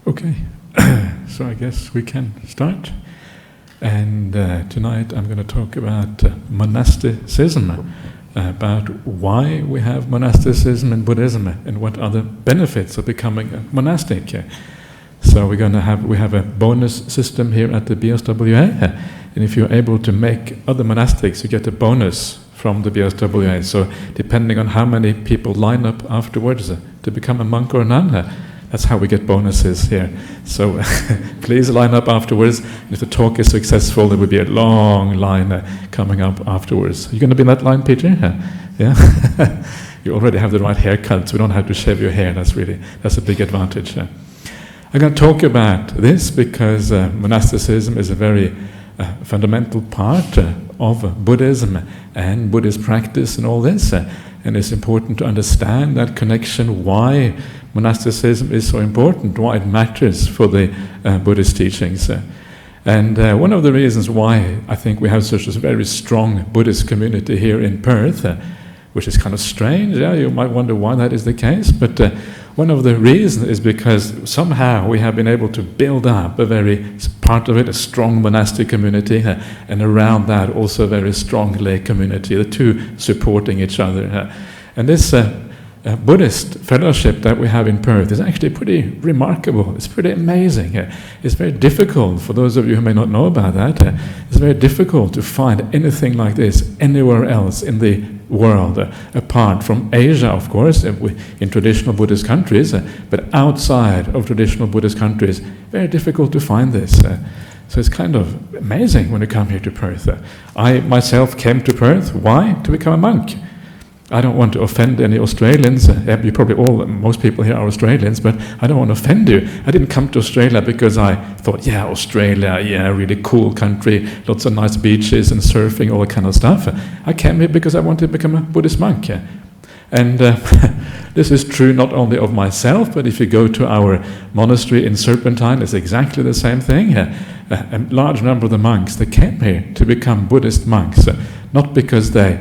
Okay, so I guess we can start. And tonight I'm going to talk about monasticism, about why we have monasticism in Buddhism and what are the benefits of becoming a monastic. So we have a bonus system here at the BSWA, and if you're able to make other monastics, you get a bonus from the BSWA. So depending on how many people line up afterwards to become a monk or a nun, that's how we get bonuses here. So please line up afterwards. If the talk is successful, there will be a long line coming up afterwards. You're going to be in that line, Peter? Yeah? You already have the right haircut, so we don't have to shave your hair. That's a big advantage. I'm going to talk about this because monasticism is a very fundamental part of Buddhism and Buddhist practice and all this. And it's important to understand that connection, why monasticism is so important, why it matters for the Buddhist teachings. And one of the reasons why I think we have such a very strong Buddhist community here in Perth, which is kind of strange, you might wonder why that is the case, but one of the reasons is because somehow we have been able to build up a strong monastic community, and around that also a very strong lay community, the two supporting each other. And this Buddhist fellowship that we have in Perth is actually pretty remarkable. It's pretty amazing. It's very difficult, for those of you who may not know about that, it's very difficult to find anything like this anywhere else in the world, apart from Asia, of course, in traditional Buddhist countries, but outside of traditional Buddhist countries, very difficult to find this. So it's kind of amazing when you come here to Perth. I myself came to Perth. Why? To become a monk. I don't want to offend any Australians. Most people here are Australians, but I don't want to offend you. I didn't come to Australia because I thought, Australia, really cool country, lots of nice beaches and surfing, all that kind of stuff. I came here because I wanted to become a Buddhist monk. And this is true not only of myself, but if you go to our monastery in Serpentine, it's exactly the same thing. A large number of the monks, they came here to become Buddhist monks, not because they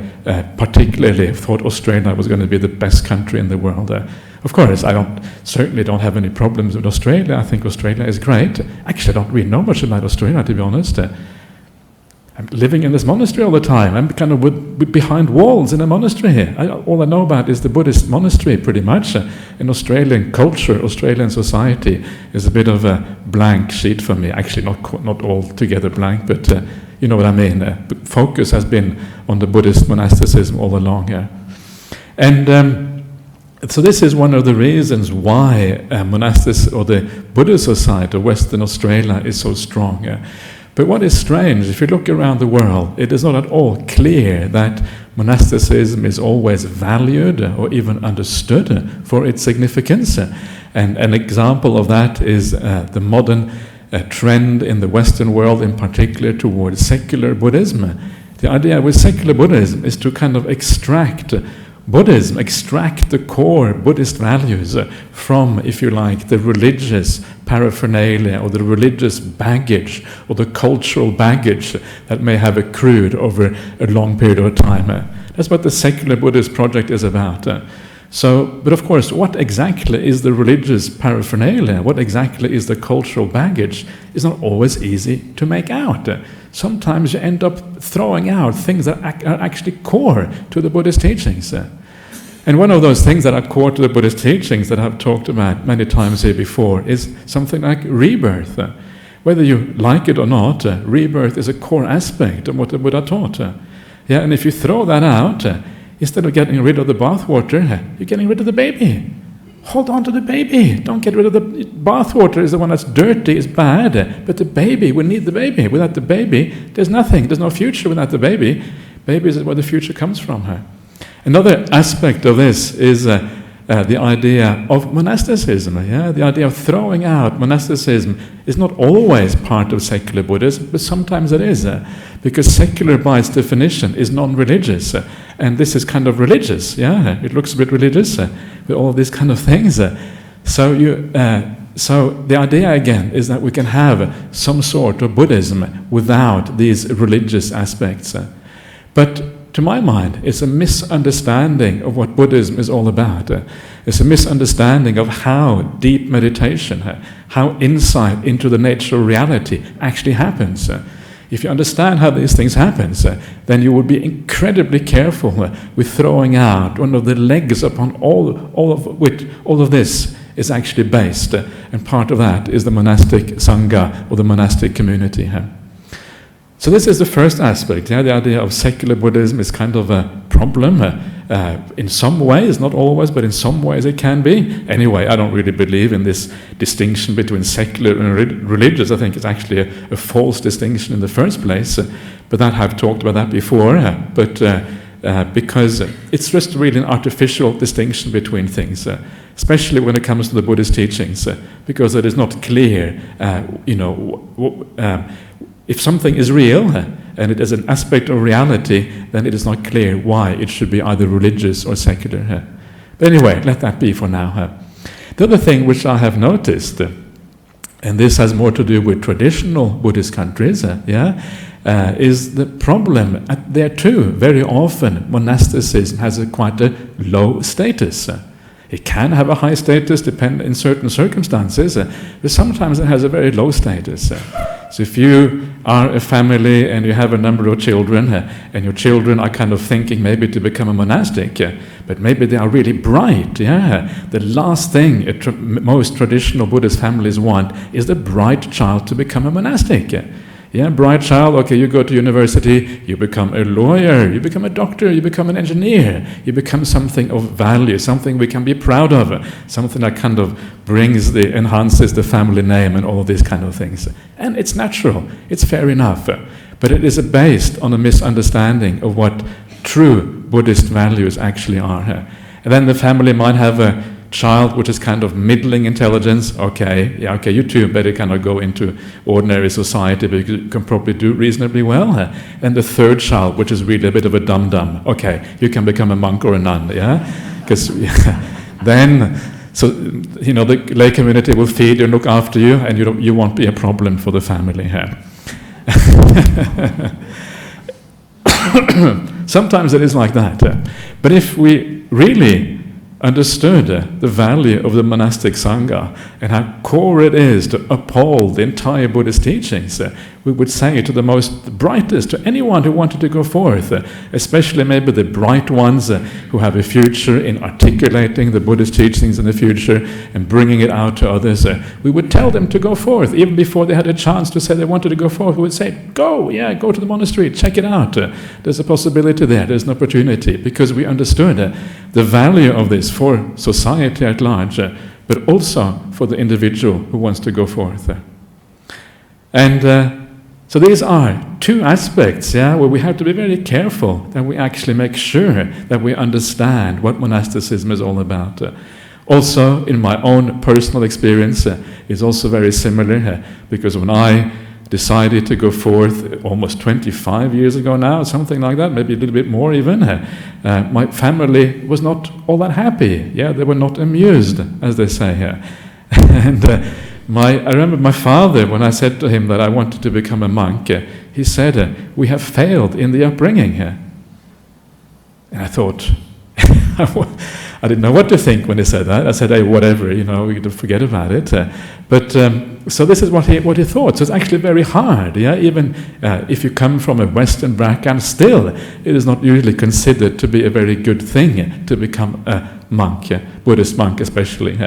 particularly thought Australia was going to be the best country in the world. Of course, I certainly don't have any problems with Australia. I think Australia is great. Actually, I don't really know much about Australia, to be honest. I'm living in this monastery all the time. I'm kind of behind walls in a monastery here. All I know about is the Buddhist monastery, pretty much. In Australian culture, Australian society is a bit of a blank sheet for me. Actually, not altogether blank, but you know what I mean. The focus has been on the Buddhist monasticism all along. And so this is one of the reasons why monasticism, or the Buddhist society of Western Australia, is so strong. But what is strange, if you look around the world, it is not at all clear that monasticism is always valued or even understood for its significance. And an example of that is the modern trend in the Western world, in particular towards secular Buddhism. The idea with secular Buddhism is to kind of extract the core Buddhist values from, if you like, the religious paraphernalia or the religious baggage or the cultural baggage that may have accrued over a long period of time. That's what the secular Buddhist project is about. But of course, what exactly is the religious paraphernalia? What exactly is the cultural baggage? Is not always easy to make out. Sometimes you end up throwing out things that are actually core to the Buddhist teachings. And one of those things that are core to the Buddhist teachings that I've talked about many times here before is something like rebirth. Whether you like it or not, rebirth is a core aspect of what the Buddha taught. And if you throw that out, instead of getting rid of the bathwater, you're getting rid of the baby. Hold on to the baby. Don't get rid of the bathwater. Is the one that's dirty, is bad. But the baby, we need the baby. Without the baby, there's nothing. There's no future without the baby. Baby is where the future comes from. Another aspect of this is the idea of monasticism. The idea of throwing out monasticism is not always part of secular Buddhism, but sometimes it is. Because secular, by its definition, is non-religious. And this is kind of religious. It looks a bit religious with all these kind of things. So the idea again is that we can have some sort of Buddhism without these religious aspects. But to my mind, it's a misunderstanding of what Buddhism is all about. It's a misunderstanding of how deep meditation, how insight into the nature of reality actually happens. If you understand how these things happen, then you will be incredibly careful with throwing out one of the legs upon all of which all of this is actually based. And part of that is the monastic sangha, or the monastic community. So this is the first aspect. The idea of secular Buddhism is kind of a problem. In some ways, not always, but in some ways it can be. Anyway, I don't really believe in this distinction between secular and religious. I think it's actually a false distinction in the first place. But I've talked about that before. Because it's just really an artificial distinction between things, especially when it comes to the Buddhist teachings, because it is not clear, if something is real and it is an aspect of reality, then it is not clear why it should be either religious or secular. But anyway, let that be for now. The other thing which I have noticed, and this has more to do with traditional Buddhist countries, is the problem there too. Very often, monasticism has quite a low status. It can have a high status in certain circumstances, but sometimes it has a very low status. So if you are a family and you have a number of children, and your children are kind of thinking maybe to become a monastic, but maybe they are really bright, the last thing most traditional Buddhist families want is the bright child to become a monastic. Bright child, okay, you go to university, you become a lawyer, you become a doctor, you become an engineer, you become something of value, something we can be proud of, something that kind of enhances the family name and all these kind of things. And it's natural, it's fair enough, but it is based on a misunderstanding of what true Buddhist values actually are. And then the family might have a child which is kind of middling intelligence. Okay, you two better kind of go into ordinary society because you can probably do reasonably well. And the third child, which is really a bit of a dum-dum, okay, you can become a monk or a nun, because then, the lay community will feed you and look after you, and you won't be a problem for the family. Sometimes it is like that. But if we really understood the value of the monastic sangha and how core it is to uphold the entire Buddhist teachings, we would say to the most brightest, to anyone who wanted to go forth, especially maybe the bright ones who have a future in articulating the Buddhist teachings in the future and bringing it out to others, we would tell them to go forth. Even before they had a chance to say they wanted to go forth, we would say, go to the monastery, check it out. There's a possibility there, there's an opportunity, because we understood the value of this for society at large, but also for the individual who wants to go forth. And so these are two aspects, where we have to be very careful that we actually make sure that we understand what monasticism is all about. Also, in my own personal experience, is also very similar, because when I decided to go forth almost 25 years ago now, something like that, maybe a little bit more even, my family was not all that happy. They were not amused, as they say here. And I remember my father, when I said to him that I wanted to become a monk, he said, we have failed in the upbringing. And I thought, I didn't know what to think when he said that. I said, hey, whatever, we can forget about it. So this is what he thought. So it's actually very hard, even if you come from a Western background, still it is not usually considered to be a very good thing to become a monk, Buddhist monk especially.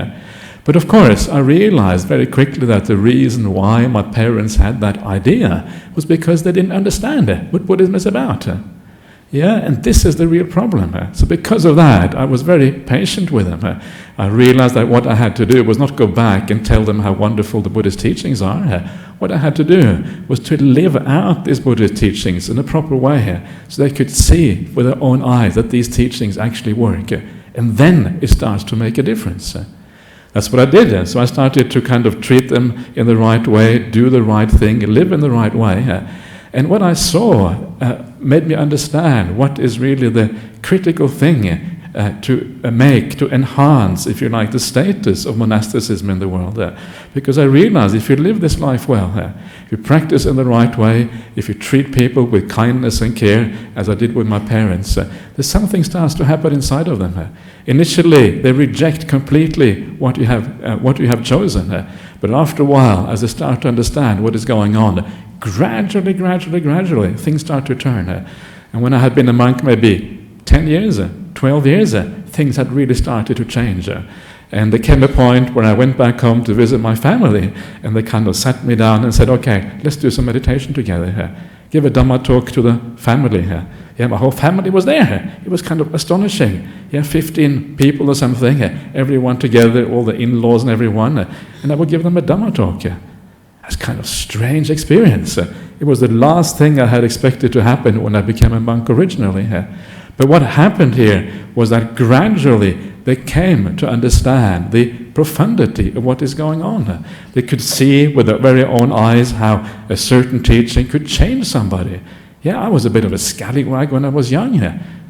But of course, I realized very quickly that the reason why my parents had that idea was because they didn't understand what Buddhism is about. And this is the real problem. So because of that, I was very patient with them. I realized that what I had to do was not go back and tell them how wonderful the Buddhist teachings are. What I had to do was to live out these Buddhist teachings in a proper way, so they could see with their own eyes that these teachings actually work. And then it starts to make a difference. That's what I did. So I started to kind of treat them in the right way, do the right thing, live in the right way. And what I saw made me understand what is really the critical thing to enhance, if you like, the status of monasticism in the world. Because I realize if you live this life well, if you practice in the right way, if you treat people with kindness and care, as I did with my parents, there's something starts to happen inside of them. Initially, they reject completely what you have chosen, but after a while, as they start to understand what is going on, gradually, things start to turn. And when I had been a monk maybe 10 years, 12 years, things had really started to change. And there came a point where I went back home to visit my family, and they kind of sat me down and said, okay, let's do some meditation together. Give a Dhamma talk to the family. Yeah, my whole family was there. It was kind of astonishing. 15 people or something, everyone together, all the in-laws and everyone, and I would give them a Dhamma talk. That's kind of strange experience. It was the last thing I had expected to happen when I became a monk originally. But what happened here was that gradually they came to understand the profundity of what is going on. They could see with their very own eyes how a certain teaching could change somebody. I was a bit of a scallywag when I was young.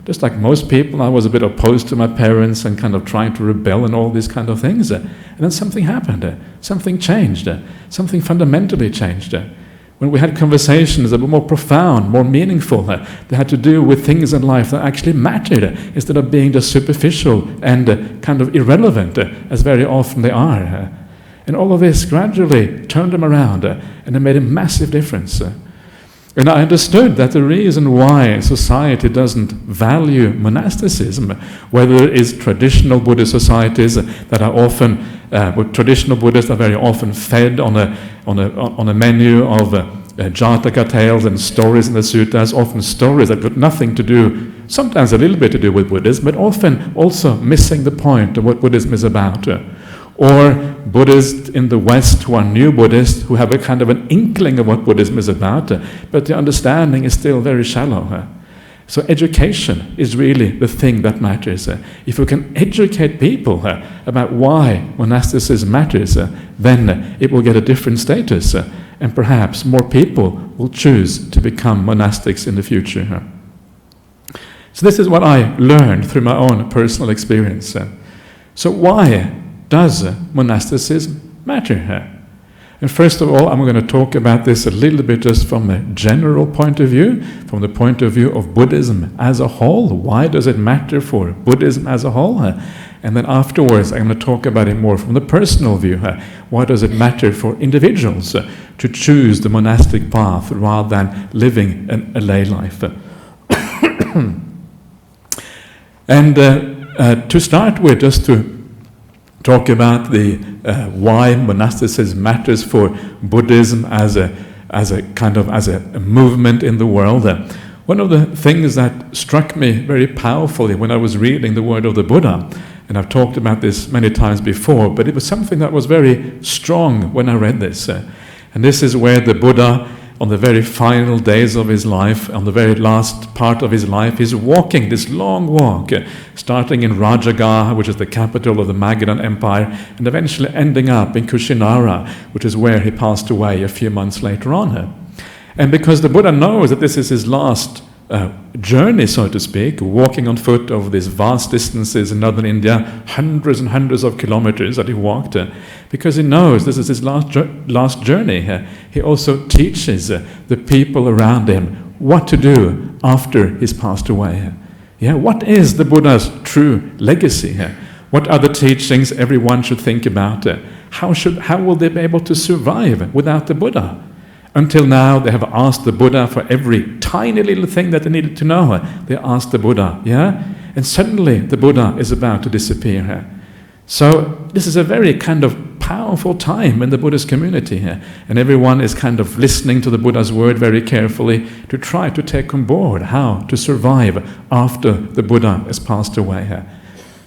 Just like most people, I was a bit opposed to my parents and kind of trying to rebel and all these kind of things. And then something happened. Something changed. Something fundamentally changed. When we had conversations that were more profound, more meaningful, they had to do with things in life that actually mattered, instead of being just superficial and kind of irrelevant, as very often they are. And all of this gradually turned them around, and it made a massive difference. And I understood that the reason why society doesn't value monasticism, whether it is traditional Buddhist societies that are often, traditional Buddhists are very often fed on a menu of Jataka tales and stories in the sutras, often stories that got nothing to do, sometimes a little bit to do with Buddhism, but often also missing the point of what Buddhism is about. Or Buddhists in the West who are new Buddhists, who have a kind of an inkling of what Buddhism is about, but the understanding is still very shallow. So education is really the thing that matters. If we can educate people about why monasticism matters, then it will get a different status, and perhaps more people will choose to become monastics in the future. So this is what I learned through my own personal experience. So why does monasticism matter? And first of all, I'm going to talk about this a little bit just from a general point of view, from the point of view of Buddhism as a whole. Why does it matter for Buddhism as a whole? And then afterwards, I'm going to talk about it more from the personal view. Why does it matter for individuals to choose the monastic path rather than living a lay life? And to start with, just to talk about the why monasticism matters for Buddhism as a movement in the world. One of the things that struck me very powerfully when I was reading the word of the Buddha, and I've talked about this many times before, but it was something that was very strong when I read this. And this is where the Buddha, on the very final days of his life, on the very last part of his life, he's walking this long walk, starting in Rajagaha, which is the capital of the Magadhan Empire, and eventually ending up in Kushinara, which is where he passed away a few months later on. And because the Buddha knows that this is his last journey, so to speak, walking on foot over these vast distances in northern India, hundreds and hundreds of kilometers that he walked, because he knows this is his last journey. He also teaches the people around him what to do after he's passed away. What is the Buddha's true legacy? What are the teachings everyone should think about? How will they be able to survive without the Buddha? Until now, they have asked the Buddha for every tiny little thing that they needed to know. They asked the Buddha, and suddenly the Buddha is about to disappear. So this is a very kind of powerful time in the Buddhist community, and everyone is kind of listening to the Buddha's word very carefully to try to take on board how to survive after the Buddha has passed away.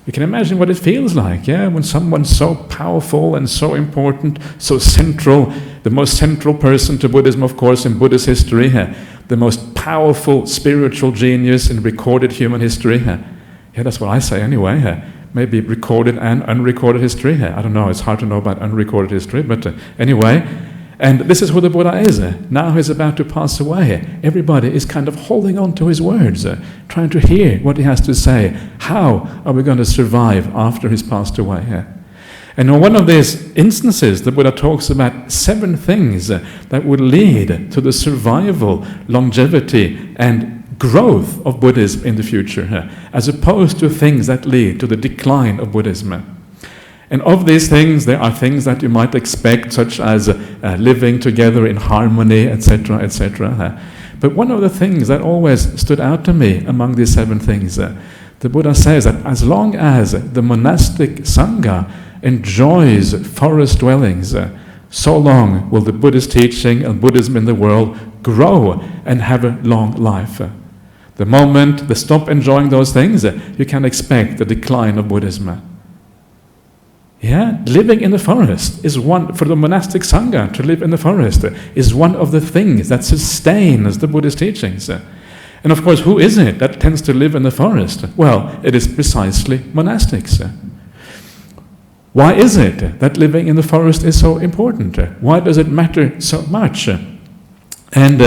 You can imagine what it feels like, when someone so powerful and so important, so central, the most central person to Buddhism, of course, in Buddhist history, the most powerful spiritual genius in recorded human history. That's what I say anyway. Maybe recorded and unrecorded history. I don't know, it's hard to know about unrecorded history, but anyway. And this is who the Buddha is. Now he's about to pass away. Everybody is kind of holding on to his words, trying to hear what he has to say. How are we going to survive after he's passed away? And in one of these instances, the Buddha talks about 7 things that would lead to the survival, longevity, and growth of Buddhism in the future, as opposed to things that lead to the decline of Buddhism. And of these things, there are things that you might expect, such as living together in harmony, etc., etc. But one of the things that always stood out to me among these 7 things, the Buddha says that as long as the monastic sangha enjoys forest dwellings, so long will the Buddhist teaching and Buddhism in the world grow and have a long life. The moment they stop enjoying those things, you can expect the decline of Buddhism. Yeah, living in the forest is one, for the monastic sangha to live in the forest is one of the things that sustains the Buddhist teachings. And of course, who is it that tends to live in the forest? Well, it is precisely monastics. Why is it that living in the forest is so important? Why does it matter so much? And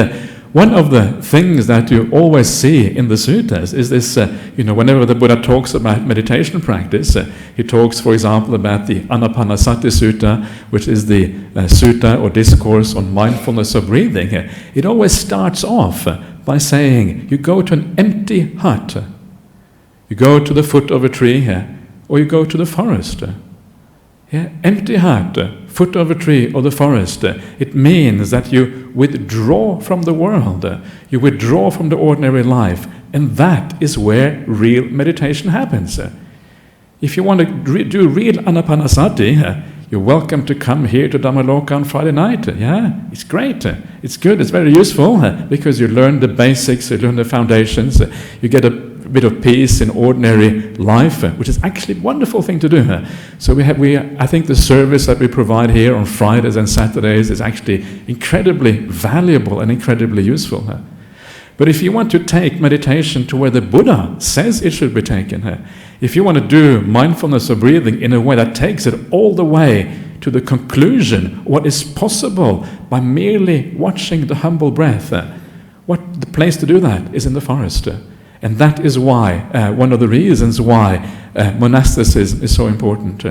one of the things that you always see in the sutras is this, whenever the Buddha talks about meditation practice, he talks, for example, about the Anapanasati Sutra, which is the sutta or discourse on mindfulness of breathing. It always starts off by saying, you go to an empty hut, you go to the foot of a tree, or you go to the forest. Empty hut, foot of a tree or the forest, it means that you withdraw from the world, you withdraw from the ordinary life, and that is where real meditation happens. If you want to do real Anapanasati, you're welcome to come here to Dhammaloka on Friday night. It's great, it's good, it's very useful, because you learn the basics, you learn the foundations, you get a bit of peace in ordinary life, which is actually a wonderful thing to do. So I think the service that we provide here on Fridays and Saturdays is actually incredibly valuable and incredibly useful. But if you want to take meditation to where the Buddha says it should be taken, if you want to do mindfulness of breathing in a way that takes it all the way to the conclusion, what is possible by merely watching the humble breath, the place to do that is in the forest. And that is why, one of the reasons why monasticism is so important.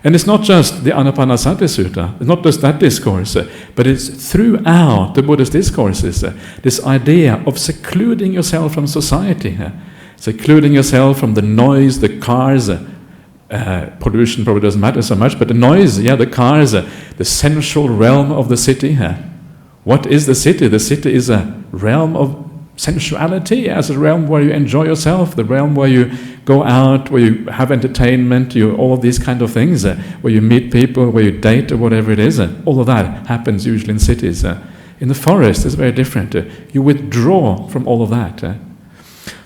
And it's not just the Anapanasati Sutra, it's not just that discourse, but it's throughout the Buddhist discourses, this idea of secluding yourself from society, secluding yourself from the noise, the cars, pollution probably doesn't matter so much, but the noise, the cars, the sensual realm of the city. What is the city? The city is a realm of sensuality, as a realm where you enjoy yourself, the realm where you go out, where you have entertainment, all of these kind of things, where you meet people, where you date or whatever it is. All of that happens usually in cities. In the forest, it's very different. You withdraw from all of that.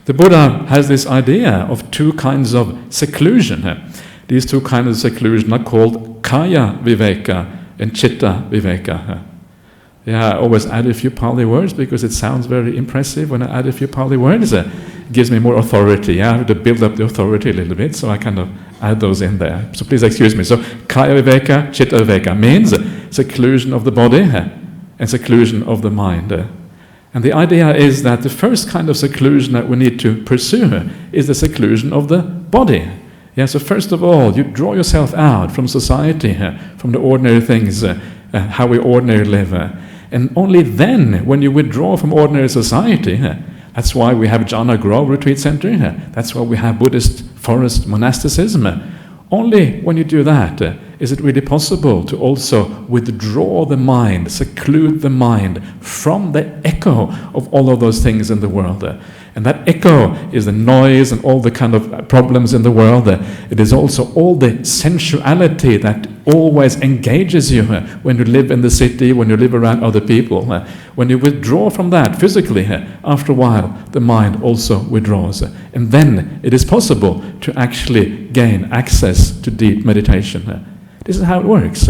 The Buddha has this idea of 2 kinds of seclusion. These 2 kinds of seclusion are called kaya viveka and chitta viveka. I always add a few Pali words because it sounds very impressive when I add a few Pali words. It gives me more authority. I have to build up the authority a little bit, so I kind of add those in there. So please excuse me. So kaya viveka, chitta viveka means seclusion of the body and seclusion of the mind. And the idea is that the first kind of seclusion that we need to pursue is the seclusion of the body. So first of all, you draw yourself out from society, from the ordinary things, how we ordinarily live. And only then, when you withdraw from ordinary society, that's why we have Jhana Grove Retreat Center, that's why we have Buddhist forest monasticism. Only when you do that is it really possible to also withdraw the mind, seclude the mind from the echo of all of those things in the world. And that echo is the noise and all the kind of problems in the world. It is also all the sensuality that always engages you when you live in the city, when you live around other people. When you withdraw from that physically, after a while, the mind also withdraws. And then it is possible to actually gain access to deep meditation. This is how it works.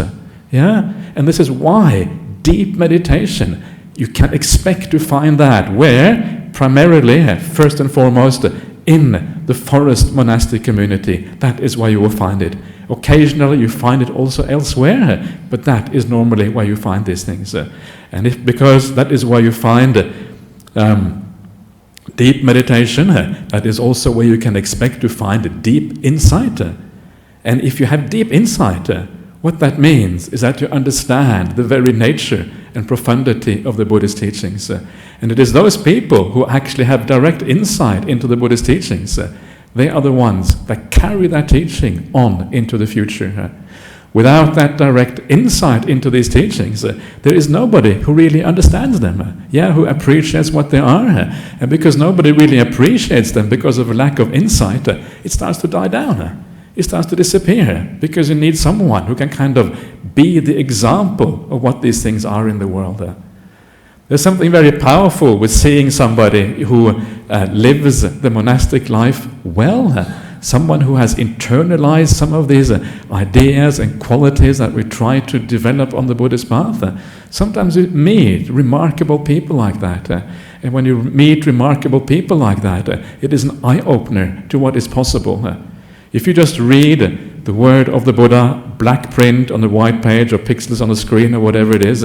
And this is why deep meditation, you can expect to find that where? Primarily, first and foremost, in the forest monastic community, that is where you will find it. Occasionally you find it also elsewhere, but that is normally where you find these things. And because that is where you find deep meditation, that is also where you can expect to find deep insight. And if you have deep insight, what that means is that you understand the very nature and profundity of the Buddhist teachings. And it is those people who actually have direct insight into the Buddhist teachings. They are the ones that carry that teaching on into the future. Without that direct insight into these teachings, there is nobody who really understands them, who appreciates what they are. And because nobody really appreciates them because of a lack of insight, it starts to die down. It starts to disappear, because you need someone who can kind of be the example of what these things are in the world. There's something very powerful with seeing somebody who lives the monastic life well, someone who has internalized some of these ideas and qualities that we try to develop on the Buddhist path. Sometimes you meet remarkable people like that. And when you meet remarkable people like that, it is an eye-opener to what is possible. If you just read the word of the Buddha, black print on the white page or pixels on the screen or whatever it is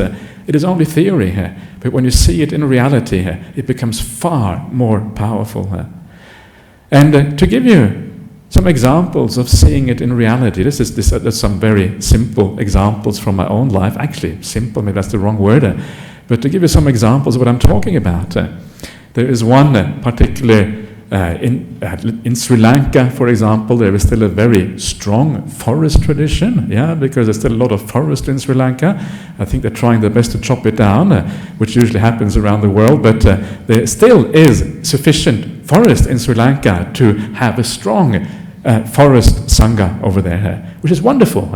only theory. But when you see it in reality, it becomes far more powerful. And to give you some examples of seeing it in reality, there's some very simple examples from my own life. Actually, simple, maybe that's the wrong word. But to give you some examples of what I'm talking about, there is one particular in Sri Lanka, for example, there is still a very strong forest tradition, because there's still a lot of forest in Sri Lanka. I think they're trying their best to chop it down, which usually happens around the world, but there still is sufficient forest in Sri Lanka to have a strong forest sangha over there, which is wonderful.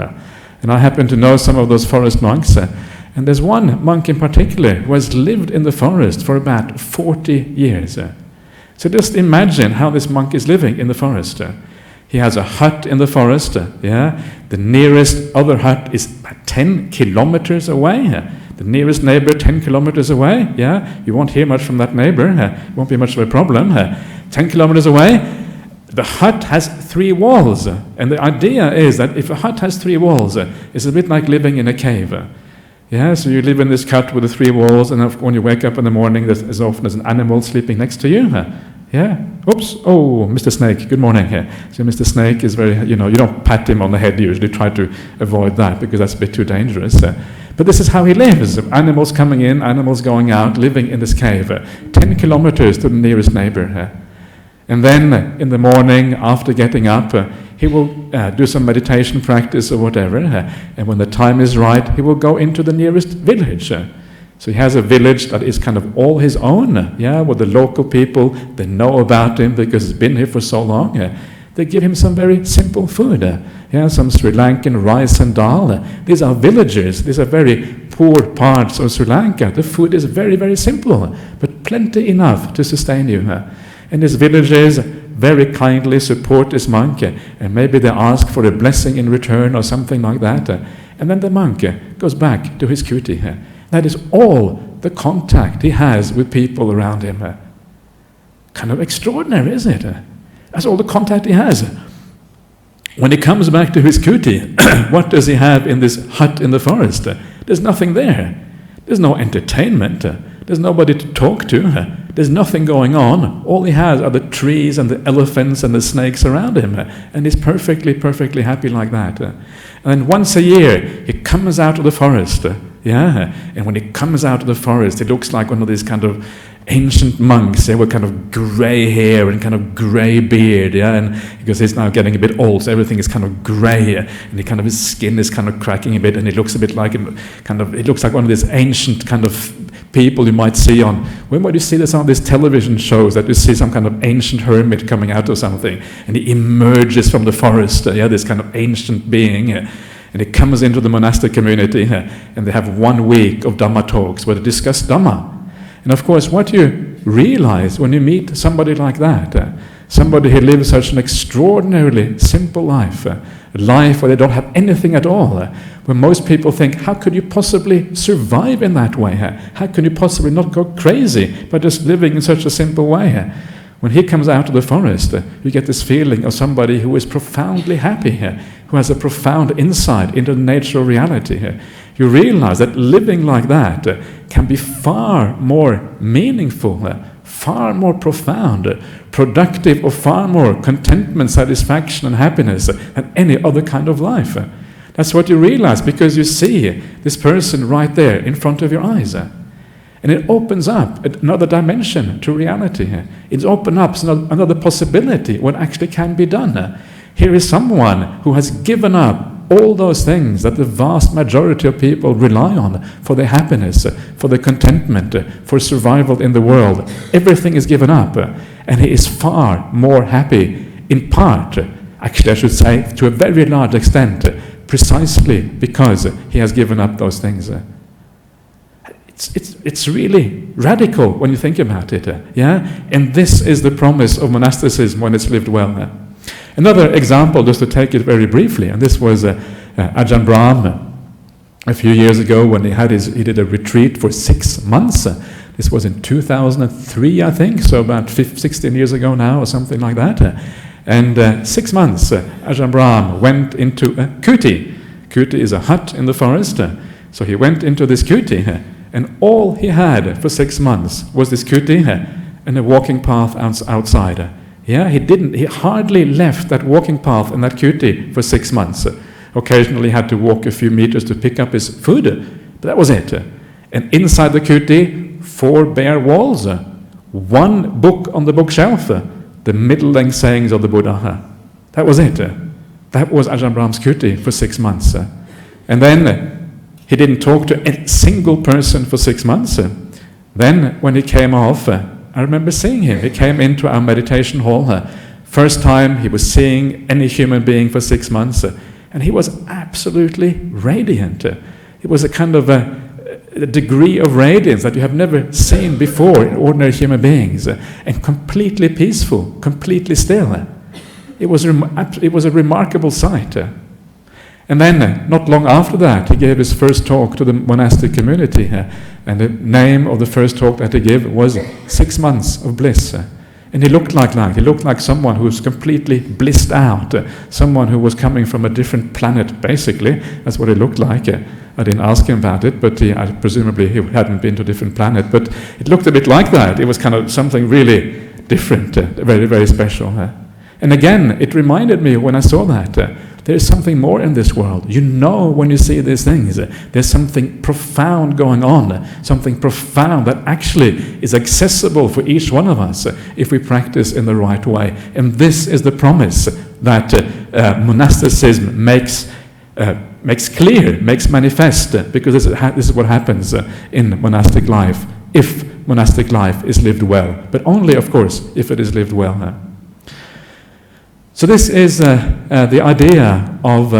And I happen to know some of those forest monks, and there's one monk in particular who has lived in the forest for about 40 years. So just imagine how this monk is living in the forest. He has a hut in the forest. The nearest other hut is about 10 kilometers away. The nearest neighbor 10 kilometers away. You won't hear much from that neighbor. It won't be much of a problem. 10 kilometers away. The hut has 3 walls. And the idea is that if a hut has 3 walls, it's a bit like living in a cave. So you live in this hut with the 3 walls, and when you wake up in the morning, there's as often as an animal sleeping next to you. Oops, oh, Mr. Snake, good morning. So Mr. Snake is very, you don't pat him on the head, you usually try to avoid that, because that's a bit too dangerous. But this is how he lives, animals coming in, animals going out, living in this cave, 10 kilometers to the nearest neighbor. And then in the morning, after getting up, he will do some meditation practice or whatever, and when the time is right, he will go into the nearest village. So he has a village that is kind of all his own, with the local people. They know about him because he's been here for so long. They give him some very simple food, some Sri Lankan rice and dal. These are villagers. These are very poor parts of Sri Lanka. The food is very, very simple, but plenty enough to sustain you. And these villagers very kindly support this monk, and maybe they ask for a blessing in return or something like that. And then the monk goes back to his kuti. That is all the contact he has with people around him. Kind of extraordinary, isn't it? That's all the contact he has. When he comes back to his kuti, what does he have in this hut in the forest? There's nothing there. There's no entertainment. There's nobody to talk to. There's nothing going on. All he has are the trees and the elephants and the snakes around him. And he's perfectly, perfectly happy like that. And once a year, he comes out of the forest. And when he comes out of the forest, he looks like one of these kind of ancient monks, with kind of grey hair and kind of grey beard, and because he's now getting a bit old, so everything is kind of grey, and his skin is kind of cracking a bit, and he looks a bit like he looks like one of these ancient kind of people you might see on, when would you see some of these television shows that you see some kind of ancient hermit coming out of something, and he emerges from the forest, this kind of ancient being, and he comes into the monastic community, and they have 1 week of Dhamma talks where they discuss Dhamma. And of course, what you realize when you meet somebody like that, somebody who lives such an extraordinarily simple life, a life where they don't have anything at all, where most people think, how could you possibly survive in that way? How can you possibly not go crazy by just living in such a simple way? When he comes out of the forest, you get this feeling of somebody who is profoundly happy here, who has a profound insight into the nature of reality here. You realize that living like that can be far more meaningful, far more profound, productive, or far more contentment, satisfaction, and happiness than any other kind of life. That's what you realize, because you see this person right there in front of your eyes. And it opens up another dimension to reality. It opens up another possibility what actually can be done. Here is someone who has given up all those things that the vast majority of people rely on for their happiness, for their contentment, for survival in the world. Everything is given up, and he is far more happy, in part, actually I should say, to a very large extent, precisely because he has given up those things. It's really radical when you think about it, And this is the promise of monasticism when it's lived well. Another example, just to take it very briefly, and this was Ajahn Brahmali a few years ago when he did a retreat for 6 months. This was in 2003, I think, so about 16 years ago now, or something like that. And 6 months, Ajahn Brahmali went into a kuti. Kuti is a hut in the forest. So he went into this kuti, and all he had for 6 months was this kuti and a walking path outside. He hardly left that walking path and that kuti for 6 months. Occasionally he had to walk a few meters to pick up his food, but that was it. And inside the kuti, 4 bare walls, 1 book on the bookshelf, the middle-length sayings of the Buddha. That was it. That was Ajahn Brahmali's kuti for 6 months. And then he didn't talk to a single person for 6 months. Then when he came off, I remember seeing him. He came into our meditation hall. First time he was seeing any human being for 6 months. And he was absolutely radiant. It was a kind of a degree of radiance that you have never seen before in ordinary human beings. And completely peaceful, completely still. It was a remarkable sight. And then, not long after that, he gave his first talk to the monastic community. And the name of the first talk that he gave was 6 months of bliss. And he looked like that. He looked like someone who was completely blissed out. Someone who was coming from a different planet, basically. That's what he looked like. I didn't ask him about it, but presumably he hadn't been to a different planet. But it looked a bit like that. It was kind of something really different, very, very special. And again, it reminded me when I saw that, there's something more in this world. You know when you see these things, there's something profound going on, something profound that actually is accessible for each one of us if we practice in the right way. And this is the promise that monasticism makes clear, makes manifest, because this is what happens in monastic life, if monastic life is lived well. But only, of course, if it is lived well. So this is the idea of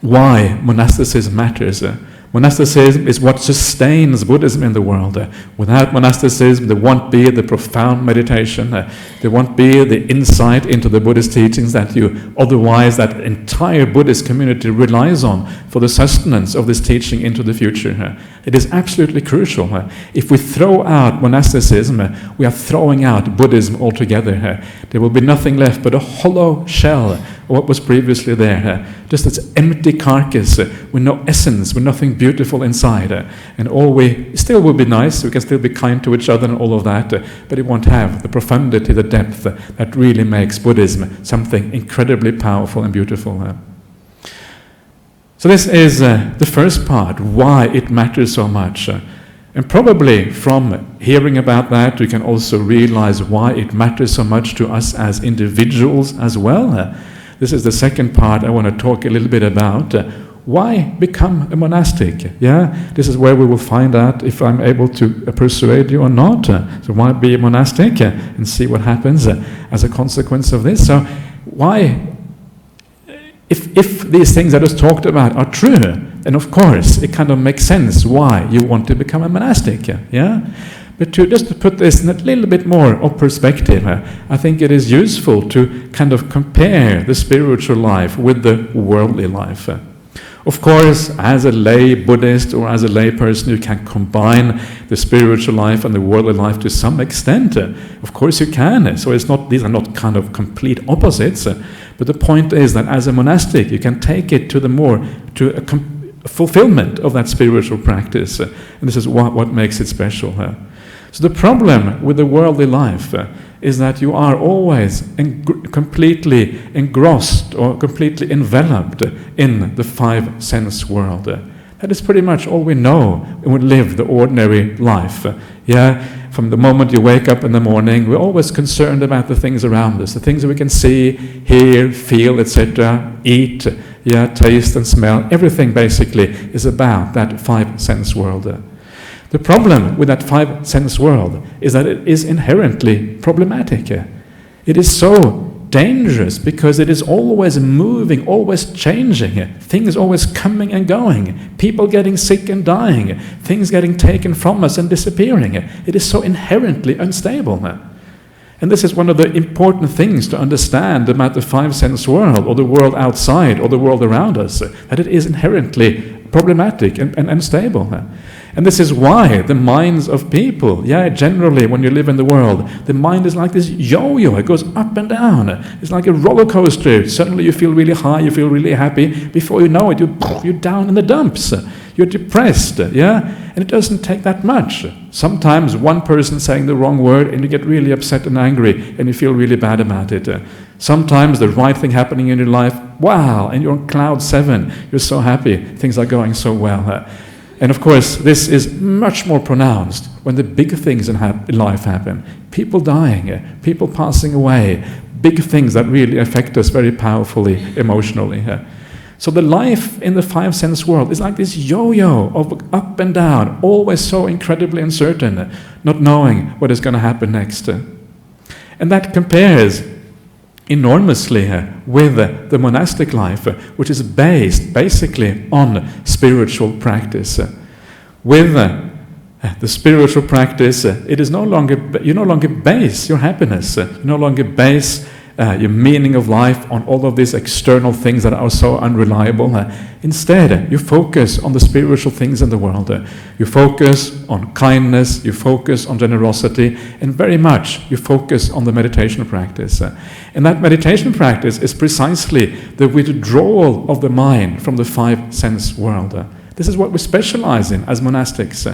why monasticism matters. Monasticism is what sustains Buddhism in the world. Without monasticism, there won't be the profound meditation, there won't be the insight into the Buddhist teachings that that entire Buddhist community relies on for the sustenance of this teaching into the future. It is absolutely crucial. If we throw out monasticism, we are throwing out Buddhism altogether. There will be nothing left but a hollow shell of what was previously there. Just this empty carcass with no essence, with nothing beautiful inside. And we still will be nice, we can still be kind to each other and all of that, but it won't have the profundity, the depth that really makes Buddhism something incredibly powerful and beautiful. So this is the first part, why it matters so much. And probably from hearing about that, we can also realize why it matters so much to us as individuals as well. This is the second part I want to talk a little bit about. Why become a monastic? This is where we will find out if I'm able to persuade you or not. So why be a monastic and see what happens as a consequence of this. So why, if these things I just talked about are true, then of course it kind of makes sense why you want to become a monastic. But just to put this in a little bit more of perspective, I think it is useful to kind of compare the spiritual life with the worldly life. Of course, as a lay Buddhist or as a lay person, you can combine the spiritual life and the worldly life to some extent. Of course you can. So these are not kind of complete opposites. But the point is that as a monastic, you can take it to a fulfillment of that spiritual practice. And this is what makes it special. So the problem with the worldly life is that you are always completely engrossed or completely enveloped in the five sense world. That is pretty much all we know when we live the ordinary life. From the moment you wake up in the morning, we're always concerned about the things around us, the things that we can see, hear, feel, etc., eat, taste and smell. Everything basically is about that five sense world. The problem with that five sense world is that it is inherently problematic. It is so dangerous because it is always moving, always changing, things always coming and going, people getting sick and dying, things getting taken from us and disappearing. It is so inherently unstable. And this is one of the important things to understand about the five sense world, or the world outside, or the world around us, that it is inherently problematic and unstable. And this is why the minds of people, generally when you live in the world, the mind is like this yo-yo. It goes up and down. It's like a roller coaster. Suddenly you feel really high, you feel really happy. Before you know it, you're down in the dumps. You're depressed, And it doesn't take that much. Sometimes one person saying the wrong word and you get really upset and angry and you feel really bad about it. Sometimes the right thing happening in your life, wow, and you're on cloud 7. You're so happy. Things are going so well. And of course, this is much more pronounced when the big things in life happen. People dying, people passing away, big things that really affect us very powerfully emotionally. So the life in the five sense world is like this yo-yo of up and down, always so incredibly uncertain, not knowing what is going to happen next. And that compares enormously with the monastic life, which is based basically on spiritual practice. With the spiritual practice, it is you no longer base your happiness, you no longer base your meaning of life on all of these external things that are so unreliable. Instead, you focus on the spiritual things in the world. You focus on kindness, you focus on generosity, and very much you focus on the meditation practice. And that meditation practice is precisely the withdrawal of the mind from the five sense world. This is what we specialize in as monastics.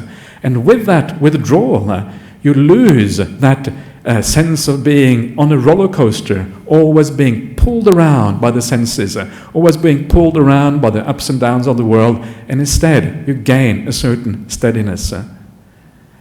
And with that withdrawal, you lose that sense of being on a roller coaster, always being pulled around by the senses, always being pulled around by the ups and downs of the world, and instead you gain a certain steadiness. And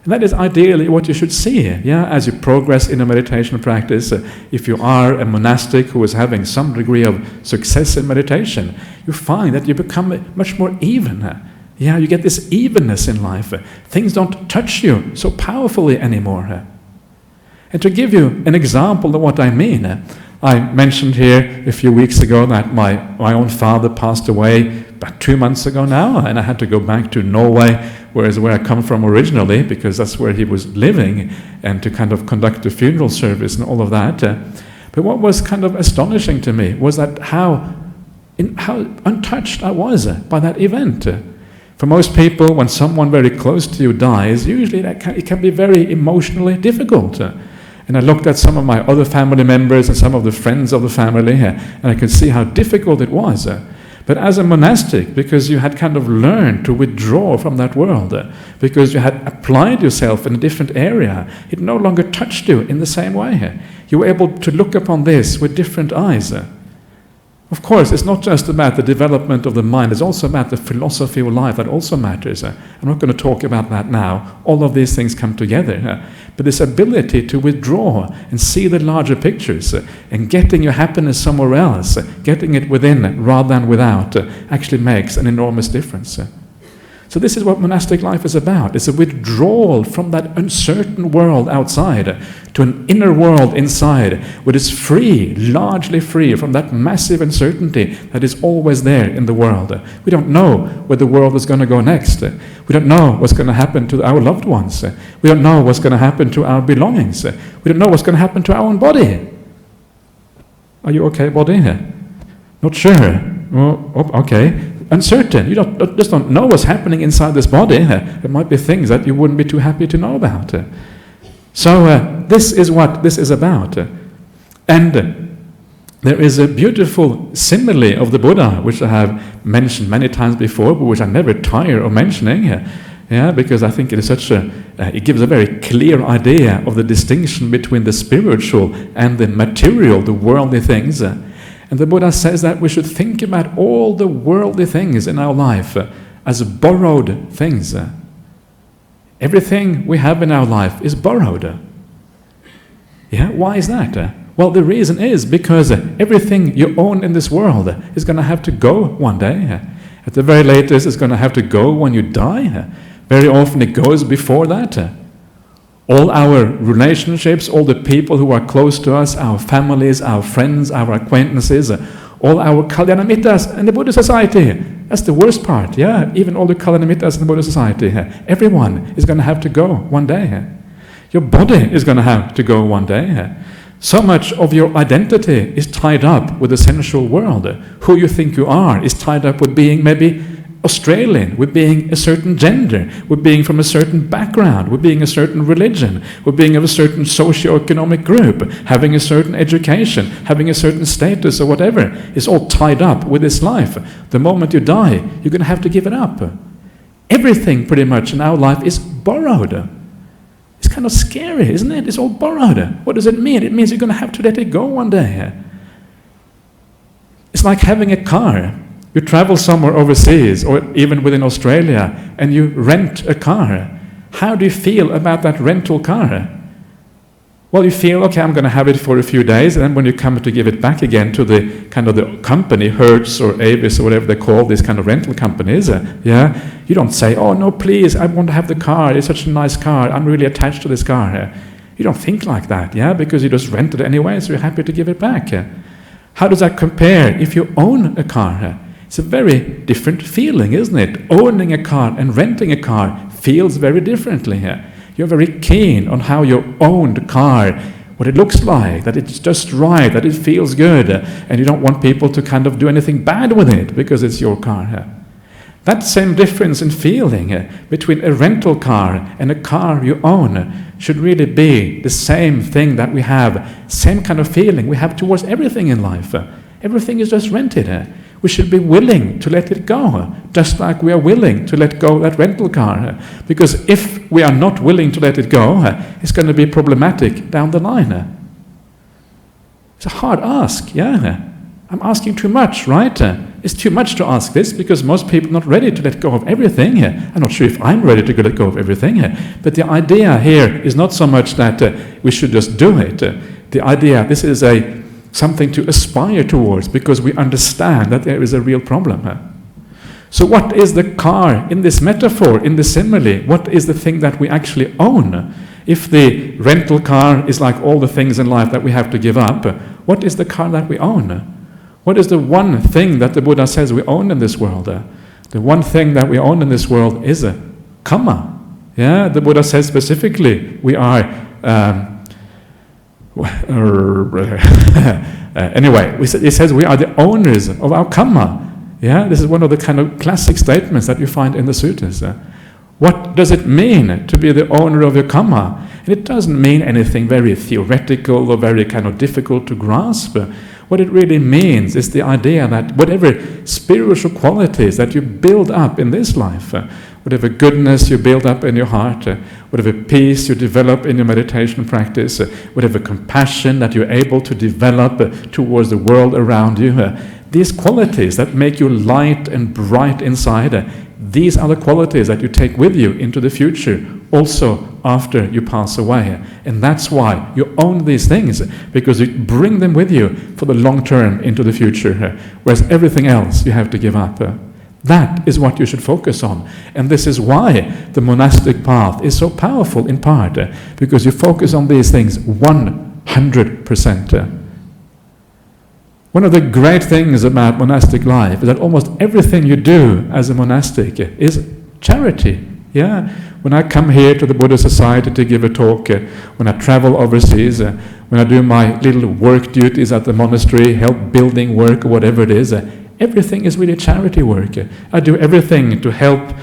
that is ideally what you should see, as you progress in a meditation practice. If you are a monastic who is having some degree of success in meditation, you find that you become much more even. You get this evenness in life. Things don't touch you so powerfully anymore. And to give you an example of what I mean, I mentioned here a few weeks ago that my own father passed away about 2 months ago now, and I had to go back to Norway, where I come from originally, because that's where he was living, and to kind of conduct a funeral service and all of that. But what was kind of astonishing to me was that how untouched I was by that event. For most people, when someone very close to you dies, usually it can be very emotionally difficult. And I looked at some of my other family members and some of the friends of the family, and I could see how difficult it was. But as a monastic, because you had kind of learned to withdraw from that world, because you had applied yourself in a different area, it no longer touched you in the same way. You were able to look upon this with different eyes. Of course, it's not just about the development of the mind, it's also about the philosophy of life that also matters. I'm not going to talk about that now. All of these things come together. But this ability to withdraw and see the larger pictures and getting your happiness somewhere else, getting it within rather than without, actually makes an enormous difference. So this is what monastic life is about. It's a withdrawal from that uncertain world outside to an inner world inside, which is free, largely free from that massive uncertainty that is always there in the world. We don't know where the world is going to go next. We don't know what's going to happen to our loved ones. We don't know what's going to happen to our belongings. We don't know what's going to happen to our own body. Are you okay, body? Not sure. Oh, okay. uncertain. You just don't know what's happening inside this body. There might be things that you wouldn't be too happy to know about. So this is what this is about. And there is a beautiful simile of the Buddha, which I have mentioned many times before, but which I never tire of mentioning. Because I think it is it gives a very clear idea of the distinction between the spiritual and the material, the worldly things. And the Buddha says that we should think about all the worldly things in our life as borrowed things. Everything we have in our life is borrowed. Why is that? Well, the reason is because everything you own in this world is going to have to go one day. At the very latest, it's going to have to go when you die. Very often it goes before that. All our relationships, all the people who are close to us, our families, our friends, our acquaintances, all our kalyanamitas in the Buddhist society. That's the worst part, even all the kalyanamitas in the Buddhist society. Everyone is going to have to go one day. Your body is going to have to go one day. So much of your identity is tied up with the sensual world. Who you think you are is tied up with being maybe Australian, with being a certain gender, with being from a certain background, with being a certain religion, with being of a certain socio-economic group, having a certain education, having a certain status or whatever. It's all tied up with this life. The moment you die, you're going to have to give it up. Everything pretty much in our life is borrowed. It's kind of scary, isn't it? It's all borrowed. What does it mean? It means you're going to have to let it go one day. It's like having a car. You travel somewhere overseas or even within Australia and you rent a car. How do you feel about that rental car? Well, you feel, okay, I'm going to have it for a few days, and then when you come to give it back again to the kind of the company, Hertz or Avis or whatever they call these kind of rental companies, you don't say, oh no, please, I want to have the car, it's such a nice car, I'm really attached to this car. You don't think like that, because you just rent it anyway, so you're happy to give it back. How does that compare if you own a car? It's a very different feeling, isn't it? Owning a car and renting a car feels very differently here. You're very keen on how your owned car, what it looks like, that it's just right, that it feels good, and you don't want people to kind of do anything bad with it because it's your car. That same difference in feeling between a rental car and a car you own should really be the same thing that we have, same kind of feeling we have towards everything in life. Everything is just rented. We should be willing to let it go, just like we are willing to let go of that rental car. Because if we are not willing to let it go, it's going to be problematic down the line. It's a hard ask, I'm asking too much, right? It's too much to ask this because most people are not ready to let go of everything. I'm not sure if I'm ready to let go of everything. But the idea here is not so much that we should just do it. The idea, this is something to aspire towards because we understand that there is a real problem. So what is the car in this metaphor, in the simile? What is the thing that we actually own? If the rental car is like all the things in life that we have to give up, what is the car that we own? What is the one thing that the Buddha says we own in this world? The one thing that we own in this world is a karma. The Buddha says specifically we are anyway, he says we are the owners of our karma. This is one of the kind of classic statements that you find in the sutras. What does it mean to be the owner of your karma? And it doesn't mean anything very theoretical or very kind of difficult to grasp. What it really means is the idea that whatever spiritual qualities that you build up in this life, whatever goodness you build up in your heart, whatever peace you develop in your meditation practice, whatever compassion that you're able to develop towards the world around you, these qualities that make you light and bright inside, these are the qualities that you take with you into the future, also after you pass away. And that's why you own these things, because you bring them with you for the long term into the future, whereas everything else you have to give up. That is what you should focus on. And this is why the monastic path is so powerful in part, because you focus on these things 100%. One of the great things about monastic life is that almost everything you do as a monastic is charity. When I come here to the Buddhist Society to give a talk, when I travel overseas, when I do my little work duties at the monastery, help building work or whatever it is, everything is really charity work. I do everything to help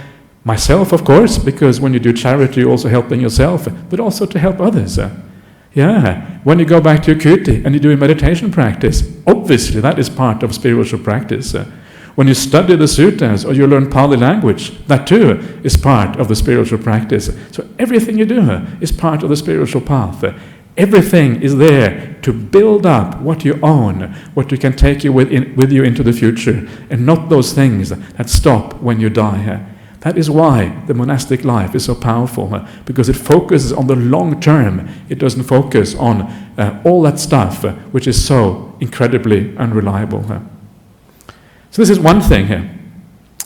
myself, of course, because when you do charity, you're also helping yourself, but also to help others. When you go back to your kuti and you do a meditation practice, obviously that is part of spiritual practice. When you study the sutras or you learn Pali language, that too is part of the spiritual practice. So everything you do is part of the spiritual path. Everything is there to build up what you own, what you can take you with you into the future, and not those things that stop when you die. That is why the monastic life is so powerful, because it focuses on the long term. It doesn't focus on all that stuff, which is so incredibly unreliable. So this is one thing here.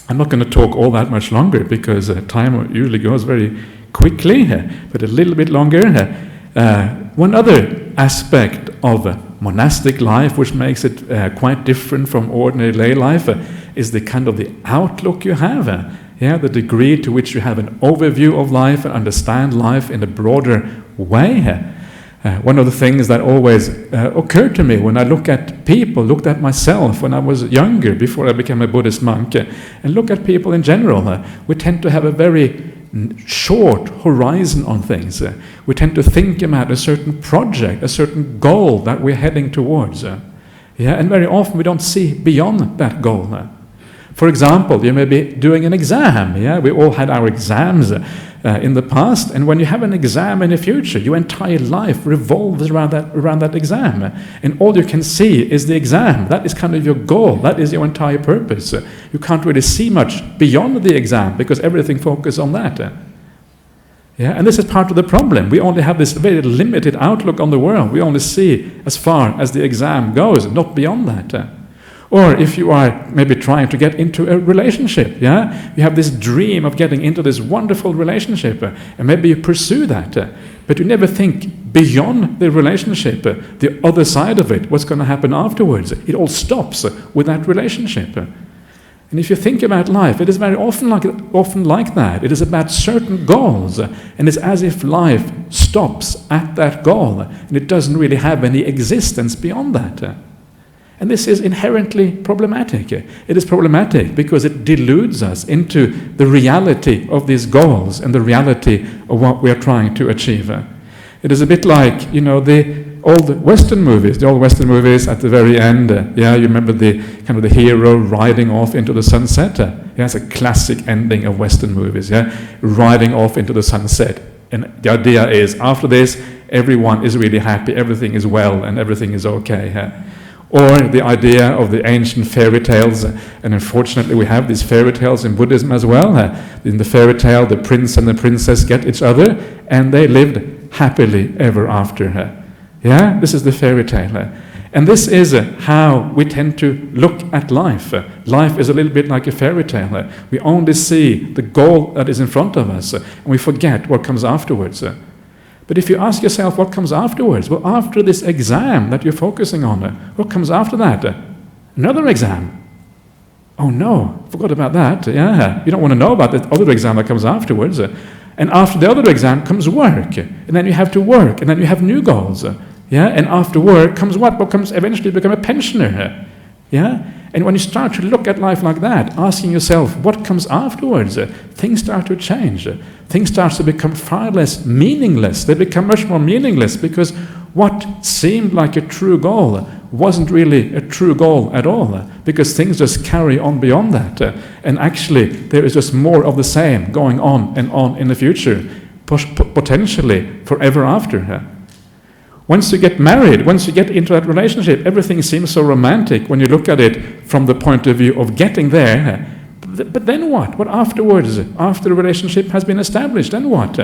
I'm not going to talk all that much longer, because time usually goes very quickly, but a little bit longer. One other aspect of monastic life, which makes it quite different from ordinary lay life, is the kind of the outlook you have. The degree to which you have an overview of life and understand life in a broader way. One of the things that always occurred to me when I looked at myself when I was younger, before I became a Buddhist monk, and look at people in general, we tend to have a very short horizon on things. We tend to think about a certain project, a certain goal that we're heading towards. And very often we don't see beyond that goal. For example, you may be doing an exam. We all had our exams in the past, and when you have an exam in the future, your entire life revolves around that exam, and all you can see is the exam. That is kind of your goal. That is your entire purpose. You can't really see much beyond the exam because everything focuses on that. And this is part of the problem. We only have this very limited outlook on the world. We only see as far as the exam goes, not beyond that. Or if you are maybe trying to get into a relationship, you have this dream of getting into this wonderful relationship, and maybe you pursue that, but you never think beyond the relationship, the other side of it, what's going to happen afterwards. It all stops with that relationship. And if you think about life, it is very often like that. It is about certain goals, and it's as if life stops at that goal, and it doesn't really have any existence beyond that. And this is inherently problematic. It is problematic because it deludes us into the reality of these goals and the reality of what we are trying to achieve. It is a bit like, the old Western movies. The old Western movies at the very end, you remember the kind of the hero riding off into the sunset? It's a classic ending of Western movies, riding off into the sunset. And the idea is, after this, everyone is really happy, everything is well, and everything is okay. Or the idea of the ancient fairy tales, and unfortunately we have these fairy tales in Buddhism as well. In the fairy tale, the prince and the princess get each other, and they lived happily ever after. This is the fairy tale. And this is how we tend to look at life. Life is a little bit like a fairy tale. We only see the goal that is in front of us, and we forget what comes afterwards. But if you ask yourself what comes afterwards, well, after this exam that you're focusing on, what comes after that? Another exam. Oh no, forgot about that. You don't want to know about the other exam that comes afterwards. And after the other exam comes work, and then you have to work, and then you have new goals. And after work comes what? What comes eventually become a pensioner. And when you start to look at life like that, asking yourself what comes afterwards, things start to change. Things start to become far less meaningless. They become much more meaningless because what seemed like a true goal wasn't really a true goal at all, because things just carry on beyond that. And actually, there is just more of the same going on in the future, potentially forever after. Once you get married, once you get into that relationship, everything seems so romantic when you look at it from the point of view of getting there. But then what? What afterwards? After the relationship has been established, then what?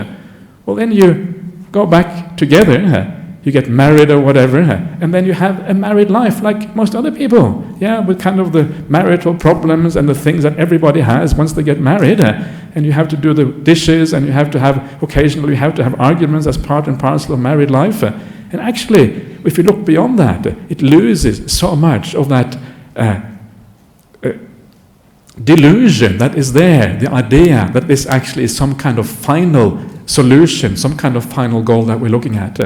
Well, then you go back together, you get married or whatever, and then you have a married life like most other people. With kind of the marital problems and the things that everybody has once they get married. And you have to do the dishes, and occasionally you have to have arguments as part and parcel of married life. And actually, if you look beyond that, it loses so much of that delusion that is there, the idea that this actually is some kind of final solution, some kind of final goal that we're looking at.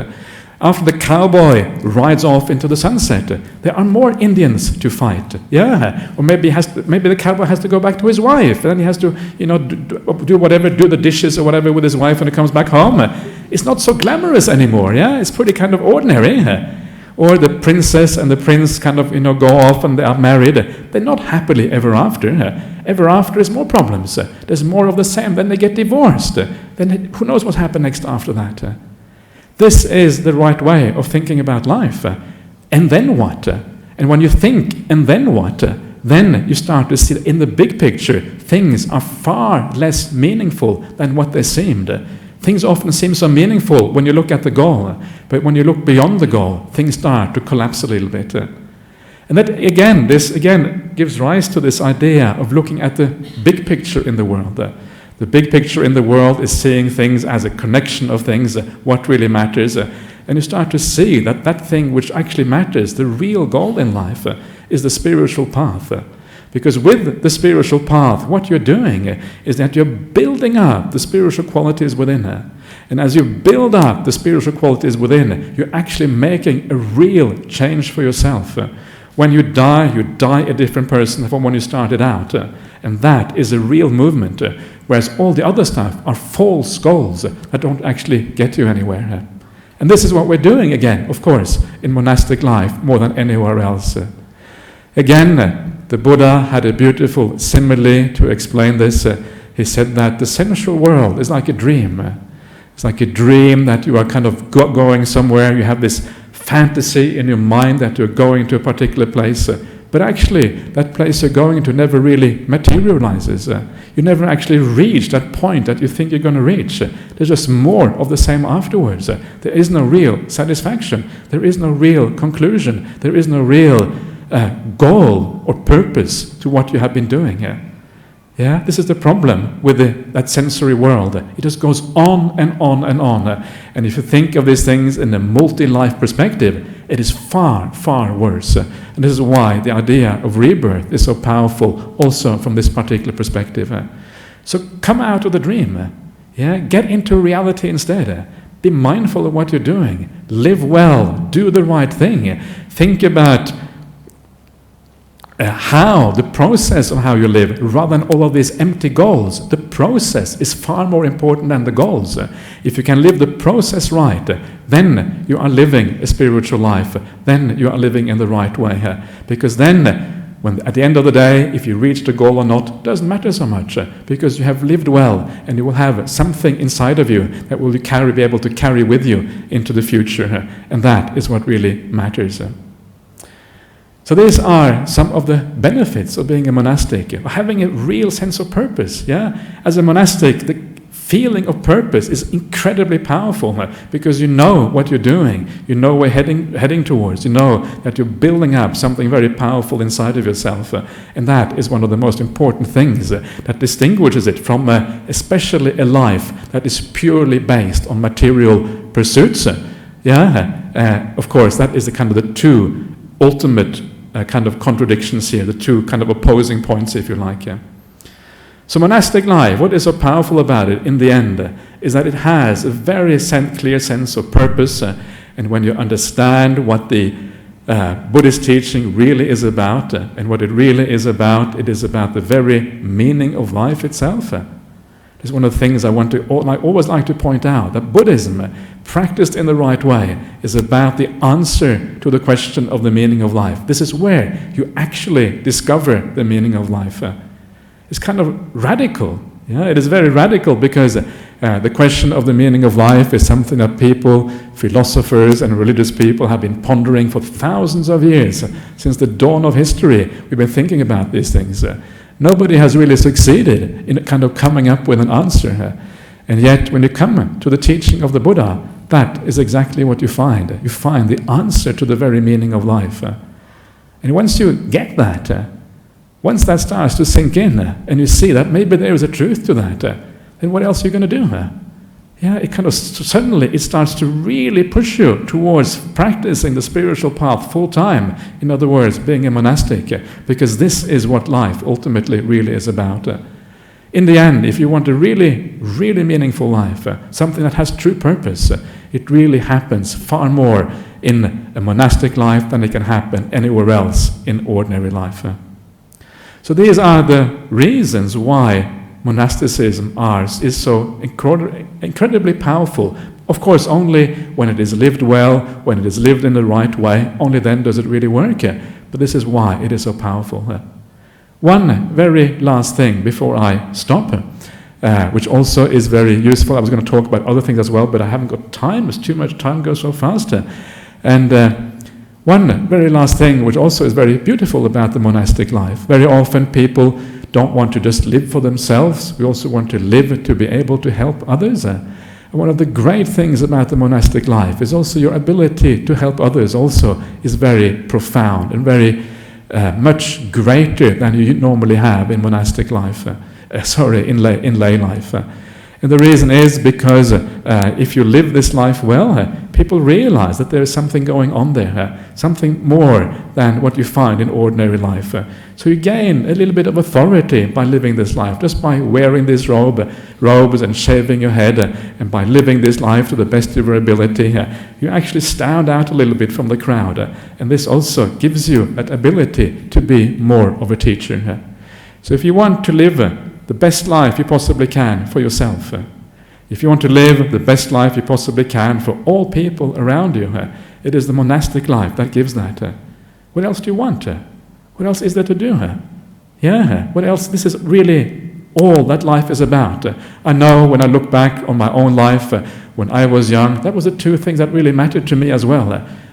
After the cowboy rides off into the sunset, there are more Indians to fight. Yeah, or maybe the cowboy has to go back to his wife, and then he has to, do the dishes or whatever with his wife when he comes back home. It's not so glamorous anymore. Yeah, it's pretty kind of ordinary. Or the princess and the prince kind of, go off and they are married. They're not happily ever after. Ever after is more problems. There's more of the same. Then they get divorced. Then who knows what happened next after that? This is the right way of thinking about life. And then what? And when you think, and then what? Then you start to see in the big picture, things are far less meaningful than what they seemed. Things often seem so meaningful when you look at the goal, but when you look beyond the goal, things start to collapse a little bit. And this again gives rise to this idea of looking at the big picture in the world. The big picture in the world is seeing things as a connection of things, what really matters. And you start to see that thing which actually matters, the real goal in life, is the spiritual path. Because with the spiritual path, what you're doing is that you're building up the spiritual qualities within. And as you build up the spiritual qualities within, you're actually making a real change for yourself. When you die a different person from when you started out. And that is a real movement. Whereas all the other stuff are false goals that don't actually get you anywhere. And this is what we're doing again, of course, in monastic life more than anywhere else. Again, the Buddha had a beautiful simile to explain this. He said that the sensual world is like a dream. It's like a dream that you are kind of going somewhere. You have this fantasy in your mind that you're going to a particular place. But actually, that place you're going to never really materializes. You never actually reach that point that you think you're going to reach. There's just more of the same afterwards. There is no real satisfaction. There is no real conclusion. There is no real goal or purpose to what you have been doing here. Yeah, this is the problem with that sensory world. It just goes on and on and on. And if you think of these things in a multi-life perspective, it is far, far worse. And this is why the idea of rebirth is so powerful also from this particular perspective. So come out of the dream. Yeah, get into reality instead. Be mindful of what you're doing. Live well. Do the right thing. Think about how the process of how you live, rather than all of these empty goals. The process is far more important than the goals. If you can live the process right, then you are living a spiritual life. Then you are living in the right way. Because then, when at the end of the day, if you reach the goal or not, doesn't matter so much. Because you have lived well, and you will have something inside of you that will be able to carry with you into the future. And that is what really matters. So these are some of the benefits of being a monastic, having a real sense of purpose. Yeah, as a monastic, the feeling of purpose is incredibly powerful because you know what you're doing, you know where heading towards, you know that you're building up something very powerful inside of yourself, and that is one of the most important things that distinguishes it from especially a life that is purely based on material pursuits. Of course, that is the kind of the two ultimate kind of contradictions here, the two kind of opposing points, if you like. So monastic life, what is so powerful about it in the end is that it has a very clear sense of purpose, and when you understand what the Buddhist teaching really is about, and what it really is about, it is about the very meaning of life itself. It's one of the things I always like to point out, that Buddhism, practiced in the right way, is about the answer to the question of the meaning of life. This is where you actually discover the meaning of life. It's kind of radical. Yeah, it is very radical because the question of the meaning of life is something that people, philosophers and religious people have been pondering for thousands of years. Since the dawn of history, we've been thinking about these things. Nobody has really succeeded in kind of coming up with an answer. And yet, when you come to the teaching of the Buddha, that is exactly what you find. You find the answer to the very meaning of life. And once you get that, once that starts to sink in, and you see that maybe there is a truth to that, then what else are you going to do? Yeah, it kind of suddenly it starts to really push you towards practicing the spiritual path full time. In other words, being a monastic, because this is what life ultimately really is about. In the end, if you want a really, really meaningful life, something that has true purpose, It really happens far more in a monastic life than it can happen anywhere else in ordinary life. So these are the reasons why monasticism is so incredibly powerful. Of course, only when it is lived well, when it is lived in the right way, only then does it really work. But this is why it is so powerful. One very last thing before I stop, which also is very useful. I was going to talk about other things as well, but I haven't got time. It's too much time, goes so fast. And one very last thing, which also is very beautiful about the monastic life. Very often people don't want to just live for themselves. We also want to live to be able to help others. And one of the great things about the monastic life is also your ability to help others also is very profound and very much greater than you normally have in monastic life. In lay life. And the reason is because if you live this life well, people realize that there is something going on there, something more than what you find in ordinary life. So you gain a little bit of authority by living this life, just by wearing this robes and shaving your head, and by living this life to the best of your ability, you actually stand out a little bit from the crowd. And this also gives you that ability to be more of a teacher. So if you want to live the best life you possibly can for yourself, if you want to live the best life you possibly can for all people around you, it is the monastic life that gives that. What else do you want? What else is there to do? What else? This is really all that life is about. I know when I look back on my own life, when I was young, that was the two things that really mattered to me as well.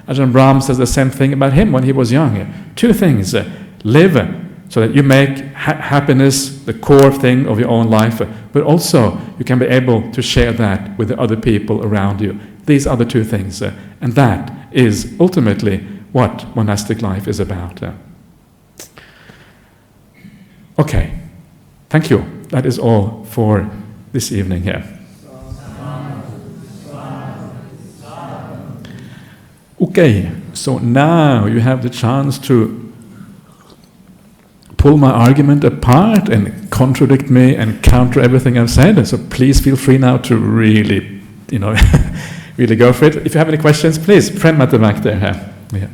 Ajahn Brahmali says the same thing about him when he was young. Two things: live so that you make happiness the core thing of your own life, but also you can be able to share that with the other people around you. These are the two things, and that is ultimately what monastic life is about. Okay, thank you. That is all for this evening here. Okay, so now you have the chance to pull my argument apart and contradict me and counter everything I've said. So please feel free now to really, really go for it. If you have any questions, please, friend at the back there. Yeah.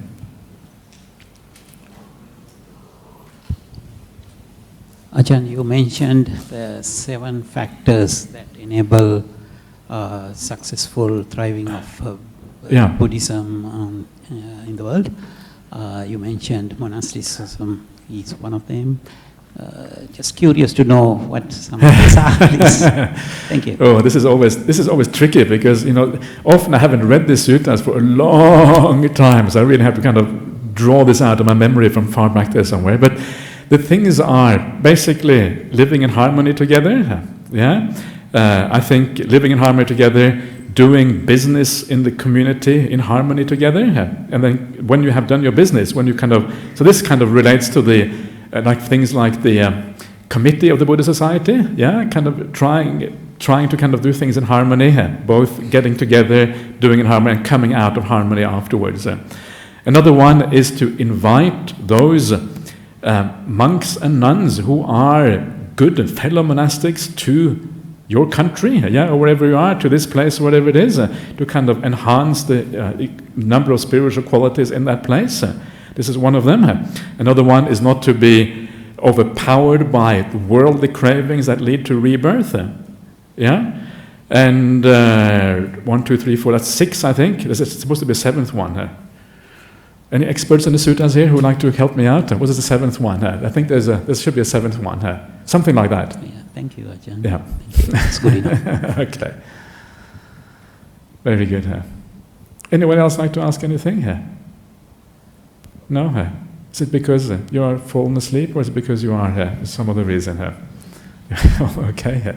Ajahn, you mentioned the 7 factors that enable successful thriving of Buddhism in the world. You mentioned monasticism is one of them. Just curious to know what some of these are, please. Thank you. Oh, this is always tricky because often I haven't read the sutras for a long time, so I really have to kind of draw this out of my memory from far back there somewhere. But the things are basically living in harmony together. I think living in harmony together, doing business in the community in harmony together, and then when you have done your business, so this kind of relates to the things like the committee of the Buddhist society, kind of trying to kind of do things in harmony, both getting together, doing in harmony, and coming out of harmony afterwards. Another one is to invite those monks and nuns who are good fellow monastics to your country, or wherever you are, to this place, whatever it is, to kind of enhance the number of spiritual qualities in that place. This is one of them. Another one is not to be overpowered by worldly cravings that lead to rebirth. And 1, 2, 3, 4, that's 6, I think. This is supposed to be a 7th one. Any experts in the sutras here who would like to help me out? What is the 7th one? I think there should be a 7th one. Something like that. Yeah, thank you, Ajahn. Yeah. Thank you. That's good enough. Okay. Very good. Anyone else like to ask anything? No? Is it because you are fallen asleep, or is it because you are some other reason? Okay.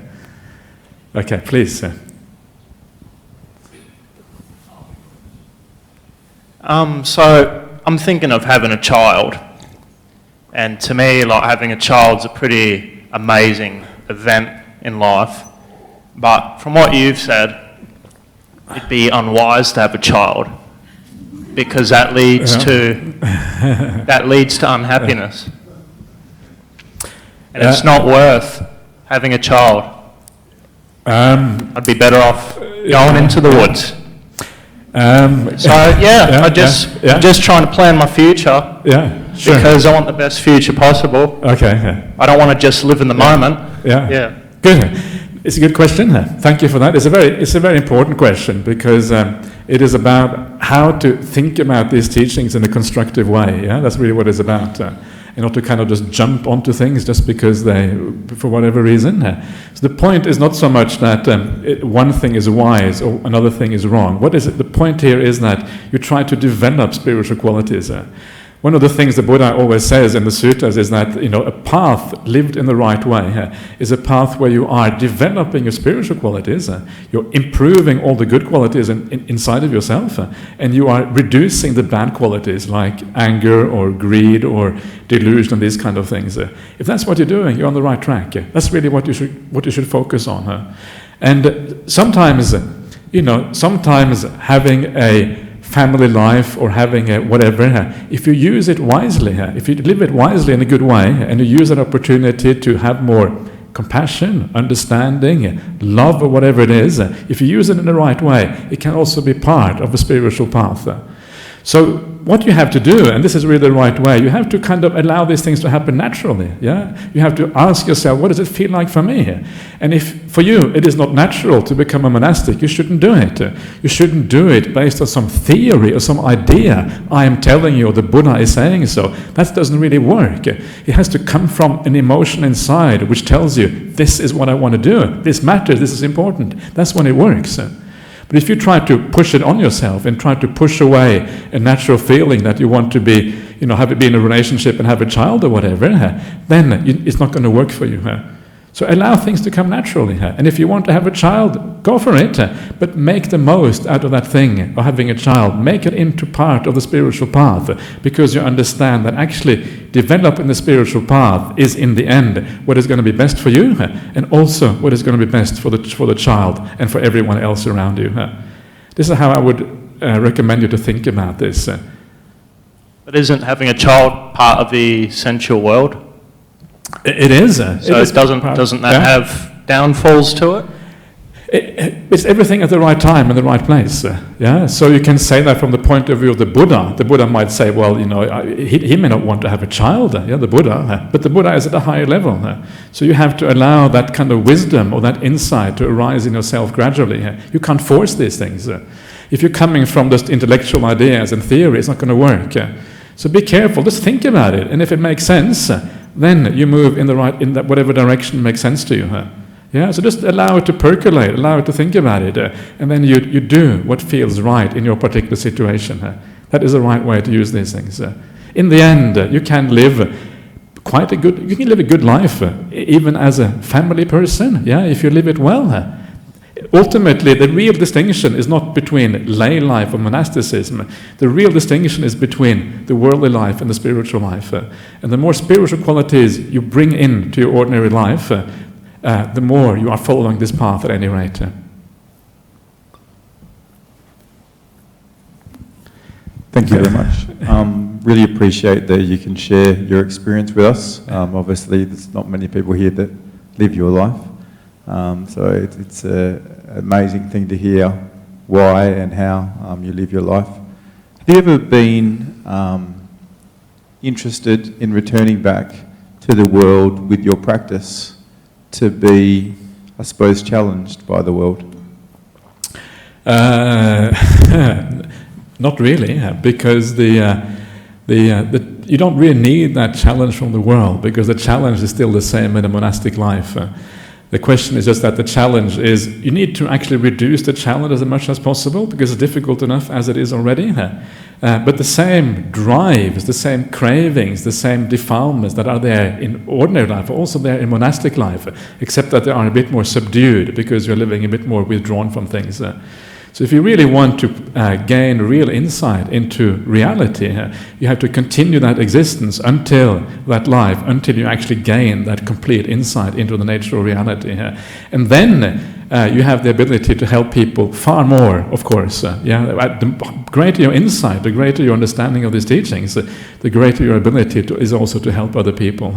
Okay, please. So I'm thinking of having a child, and to me, like, having a child's a pretty amazing event in life. But from what you've said, it'd be unwise to have a child because that leads to unhappiness, and it's not worth having a child. I'd be better off going into the woods. I'm just trying to plan my future. Yeah, sure. Because I want the best future possible. Okay. Yeah. I don't want to just live in the moment. Yeah. Good. It's a good question. Thank you for that. It's a very important question because it is about how to think about these teachings in a constructive way. Yeah, that's really what it's about. And not to kind of just jump onto things just because for whatever reason. So the point is not so much that one thing is wise or another thing is wrong. What is it? The point here is that you try to develop spiritual qualities. One of the things the Buddha always says in the sutras is that a path lived in the right way is a path where you are developing your spiritual qualities, you're improving all the good qualities inside of yourself, and you are reducing the bad qualities like anger or greed or delusion and these kind of things. If that's what you're doing, you're on the right track. That's really what you should focus on. And sometimes having a family life or having a whatever, if you use it wisely, if you live it wisely in a good way, and you use that opportunity to have more compassion, understanding, love, or whatever it is, if you use it in the right way, it can also be part of a spiritual path. So what you have to do, and this is really the right way, you have to kind of allow these things to happen naturally. Yeah, you have to ask yourself, what does it feel like for me? And if for you it is not natural to become a monastic, you shouldn't do it. You shouldn't do it based on some theory or some idea. I am telling you, or the Buddha is saying so. That doesn't really work. It has to come from an emotion inside which tells you, this is what I want to do. This matters. This is important. That's when it works. But if you try to push it on yourself and try to push away a natural feeling that you want to be, be in a relationship and have a child or whatever, then it's not going to work for you. So allow things to come naturally. And if you want to have a child, go for it. But make the most out of that thing of having a child. Make it into part of the spiritual path, because you understand that actually developing the spiritual path is in the end what is going to be best for you, and also what is going to be best for the child and for everyone else around you. This is how I would recommend you to think about this. But isn't having a child part of the sensual world? It is. So doesn't that have downfalls to it? It's everything at the right time and the right place. So you can say that from the point of view of the Buddha. The Buddha might say, well, he may not want to have a child, the Buddha, but the Buddha is at a higher level. So you have to allow that kind of wisdom or that insight to arise in yourself gradually. You can't force these things. If you're coming from just intellectual ideas and theory, it's not going to work. So be careful. Just think about it, and if it makes sense, then you move in that whatever direction makes sense to you. So just allow it to percolate, allow it to think about it, and then you do what feels right in your particular situation. That is the right way to use these things. In the end, you can live a good life, even as a family person. If you live it well. Ultimately, the real distinction is not between lay life or monasticism. The real distinction is between the worldly life and the spiritual life. And the more spiritual qualities you bring into your ordinary life, the more you are following this path at any rate. Thank you very much. Really appreciate that you can share your experience with us. Obviously, there's not many people here that live your life. So it's an amazing thing to hear why and how you live your life. Have you ever been interested in returning back to the world with your practice to be, I suppose, challenged by the world? Not really, because you don't really need that challenge from the world, because the challenge is still the same in a monastic life. The question is just that the challenge is, you need to actually reduce the challenge as much as possible, because it's difficult enough as it is already. But the same drives, the same cravings, the same defilements that are there in ordinary life are also there in monastic life, except that they are a bit more subdued, because you're living a bit more withdrawn from things. So if you really want to gain real insight into reality, you have to continue that existence until you actually gain that complete insight into the nature of reality. And then you have the ability to help people far more, of course. The greater your insight, the greater your understanding of these teachings, the greater your ability is also to help other people.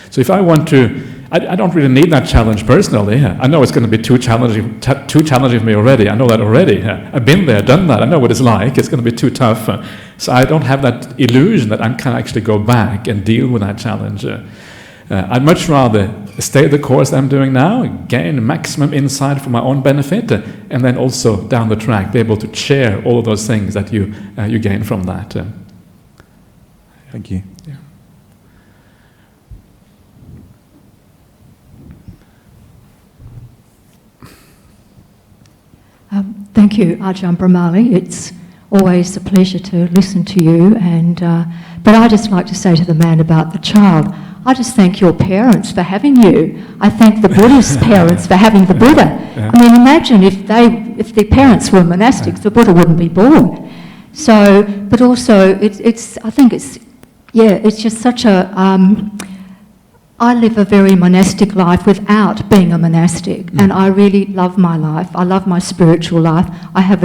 So if I want to, I don't really need that challenge personally. I know it's going to be too challenging for me already. I know that already. I've been there, done that. I know what it's like. It's going to be too tough. So I don't have that illusion that I can actually go back and deal with that challenge. I'd much rather stay the course I'm doing now, gain maximum insight for my own benefit, and then also down the track be able to share all of those things that you gain from that. Thank you. Yeah. Thank you, Ajahn Brahmali. It's always a pleasure to listen to you. But I just like to say to the man about the child, I just thank your parents for having you. I thank the Buddhist parents for having the Buddha. Yeah. I mean, imagine if the parents were monastics, the Buddha wouldn't be born. So, but also, I think it's just such a. I live a very monastic life without being a monastic, and I really love my life. I love my spiritual life. I have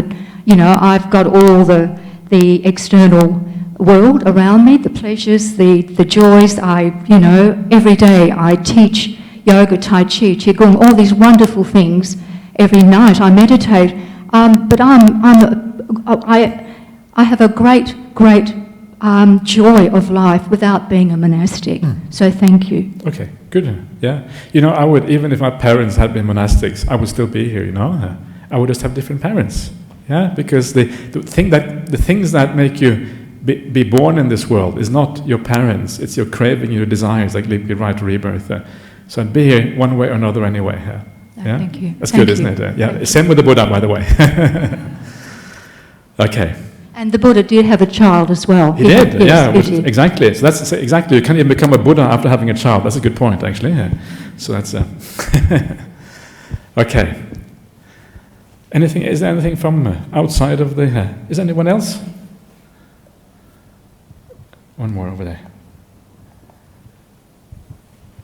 I've got all the external world around me, the pleasures, the joys. Every day I teach yoga, tai chi, qigong, all these wonderful things. Every night I meditate, but I have a great joy of life without being a monastic. So thank you. Okay, good. Yeah, I would, even if my parents had been monastics, I would still be here. I would just have different parents. Yeah, because the things that make you be born in this world is not your parents, it's your craving, your desires that lead you right to rebirth. So I'd be here one way or another anyway. Yeah? Thank you. That's Thank good, you. isn't it? Yeah. Same with the Buddha, by the way. Okay. And the Buddha did have a child as well. He did, yes, he did. Exactly. So that's exactly. You can't even become a Buddha after having a child. That's a good point, actually. Yeah. So that's okay. Is there anything from outside of the? Is anyone else? One more over there.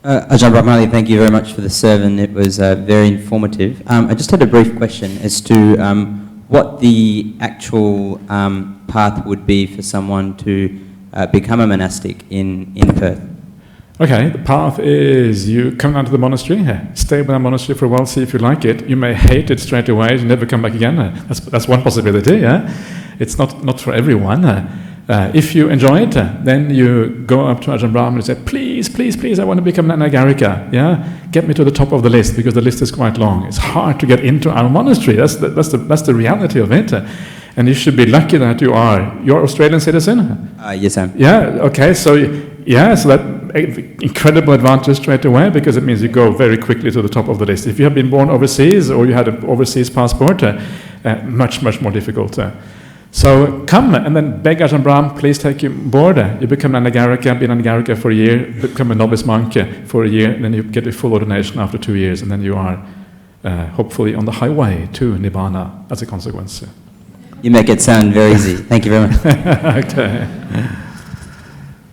Ajahn Brahmali, thank you very much for the sermon. It was very informative. I just had a brief question as to what the actual path would be for someone to become a monastic in Perth. Okay, the path is you come down to the monastery, stay with the monastery for a while, see if you like it. You may hate it straight away and never come back again. That's one possibility. Yeah, it's not for everyone. If you enjoy it, then you go up to Ajahn Brahmali and say, please, I want to become an Anagarika. Yeah, get me to the top of the list because the list is quite long. It's hard to get into our monastery. That's the reality of it. And you should be lucky that you're Australian citizen. Yes, I am. Yeah. Okay. So that incredible advantage straight away because it means you go very quickly to the top of the list. If you have been born overseas or you had an overseas passport, much more difficult. So come and then beg Ajahn Brahm, please take you board. You become an Anagarika, be an Anagarika for a year, become a novice monk for a year, and then you get a full ordination after 2 years, and then you are hopefully on the highway to Nibbana as a consequence. You make it sound very easy. Thank you very much. Okay.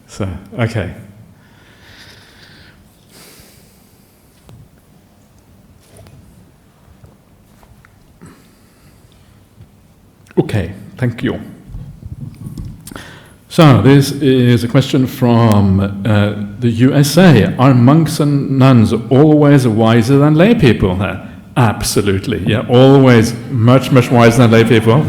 So, okay. Okay, thank you. So this is a question from the USA. Are monks and nuns always wiser than lay people? Absolutely, yeah, always much wiser than lay people.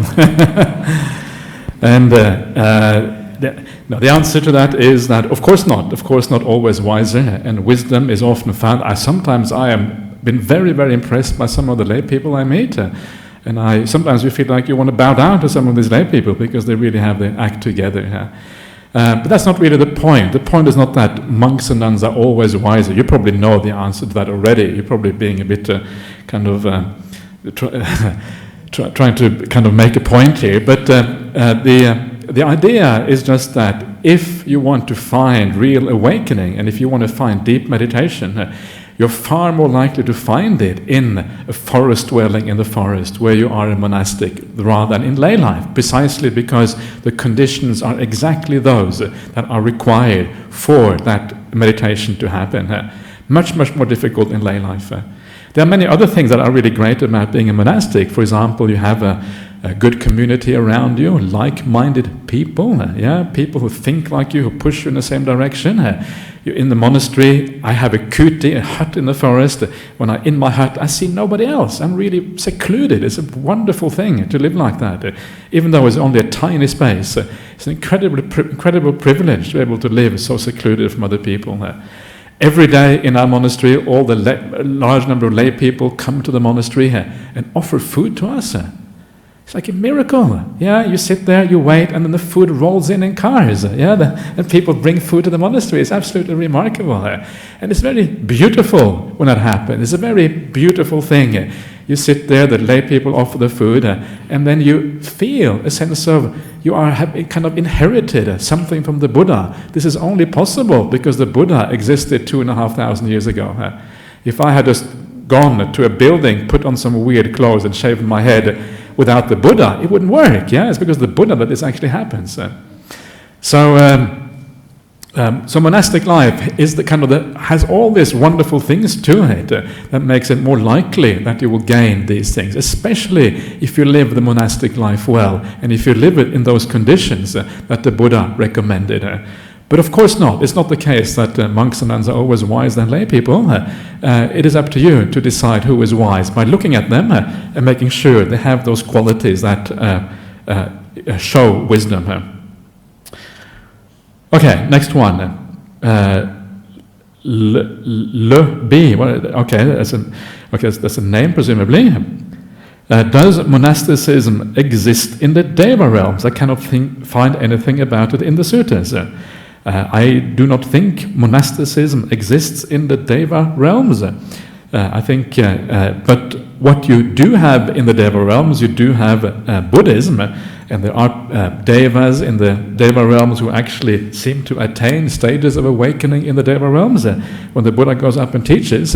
And the answer to that is that of course not always wiser, and wisdom is often found. Sometimes I am been very impressed by some of the lay people I meet. And sometimes you feel like you want to bow down to some of these lay people because they really have their act together. But that's not really the point. The point is not that monks and nuns are always wiser. You probably know the answer to that already. You're probably being a bit trying to kind of make a point here. But the idea is just that if you want to find real awakening and if you want to find deep meditation, you're far more likely to find it in a forest dwelling in the forest where you are a monastic rather than in lay life, precisely because the conditions are exactly those that are required for that meditation to happen. Much more difficult in lay life. There are many other things that are really great about being a monastic. For example, you have a good community around you, like-minded people, people who think like you, who push you in the same direction. You're in the monastery. I have a kuti, a hut in the forest. When I'm in my hut, I see nobody else. I'm really secluded. It's a wonderful thing to live like that. Even though it's only a tiny space, it's an incredible privilege to be able to live so secluded from other people. Every day in our monastery, all the large number of lay people come to the monastery and offer food to us. It's like a miracle. You sit there, you wait, and then the food rolls in cars. And people bring food to the monastery. It's absolutely remarkable. And it's very beautiful when that happens. It's a very beautiful thing. You sit there, the lay people offer the food, and then you feel a sense of you have kind of inherited something from the Buddha. This is only possible because the Buddha existed 2,500 years ago. If I had just gone to a building, put on some weird clothes and shaved my head without the Buddha, it wouldn't work. It's because of the Buddha that this actually happens. So monastic life is has all these wonderful things to it that makes it more likely that you will gain these things, especially if you live the monastic life well and if you live it in those conditions that the Buddha recommended. But of course not. It's not the case that monks and nuns are always wise than lay people. It is up to you to decide who is wise by looking at them and making sure they have those qualities that show wisdom. Okay, next one. B. Okay, that's a name presumably. Does monasticism exist in the Deva realms? I cannot find anything about it in the sutras. I do not think monasticism exists in the Deva realms. I think, but what you do have in the Deva realms, you do have Buddhism, and there are Devas in the Deva realms who actually seem to attain stages of awakening in the Deva realms when the Buddha goes up and teaches.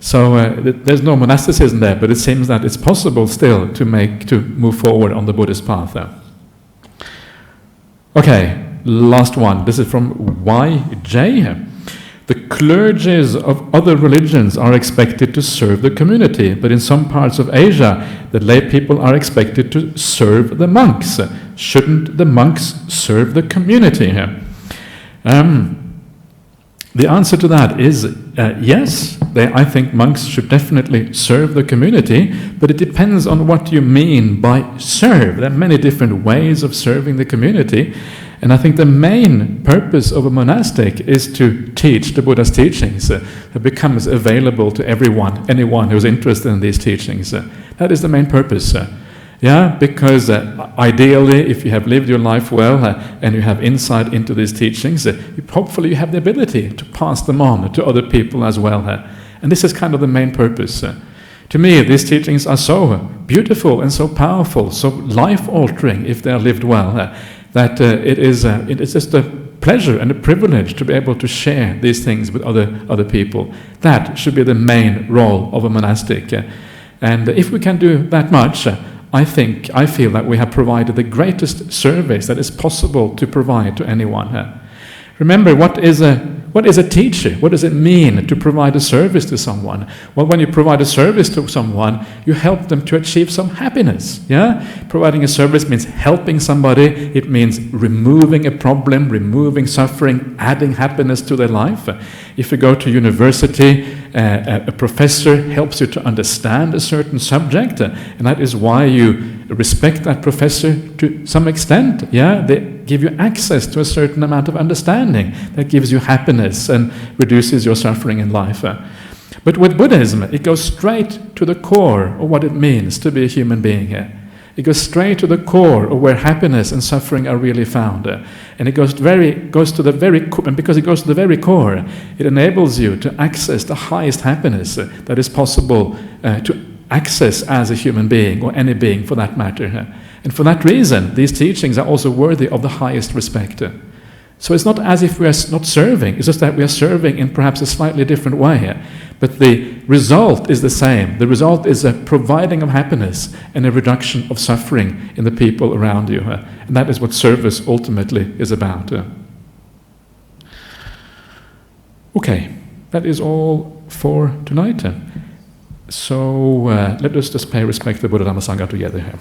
So there's no monasticism there, but it seems that it's possible still to move forward on the Buddhist path. Okay, last one. This is from YJ. The clergies of other religions are expected to serve the community, but in some parts of Asia, the lay people are expected to serve the monks. Shouldn't the monks serve the community? The answer to that is yes. I think monks should definitely serve the community, but it depends on what you mean by serve. There are many different ways of serving the community, and I think the main purpose of a monastic is to teach the Buddha's teachings. It becomes available to anyone who's interested in these teachings. That is the main purpose. Because ideally, if you have lived your life well and you have insight into these teachings, hopefully you have the ability to pass them on to other people as well. And this is kind of the main purpose. To me, these teachings are so beautiful and so powerful, so life-altering if they are lived well, that it is just a pleasure and a privilege to be able to share these things with other people. That should be the main role of a monastic. And if we can do that much, I feel that we have provided the greatest service that is possible to provide to anyone. Remember, what is a teacher? What does it mean to provide a service to someone? Well, when you provide a service to someone, you help them to achieve some happiness. Providing a service means helping somebody. It means removing a problem, removing suffering, adding happiness to their life. If you go to university, a professor helps you to understand a certain subject, and that is why you respect that professor to some extent. They give you access to a certain amount of understanding that gives you happiness and reduces your suffering in life. But with Buddhism, it goes straight to the core of what it means to be a human being. It goes straight to the core of where happiness and suffering are really found. And it goes to the very core, and because it goes to the very core, it enables you to access the highest happiness that is possible to access as a human being, or any being for that matter. And for that reason, these teachings are also worthy of the highest respect. So it's not as if we are not serving, it's just that we are serving in perhaps a slightly different way. But the result is the same. The result is a providing of happiness and a reduction of suffering in the people around you. And that is what service ultimately is about. Okay, that is all for tonight. So let us just pay respect to Buddha Dhamma Sangha together here.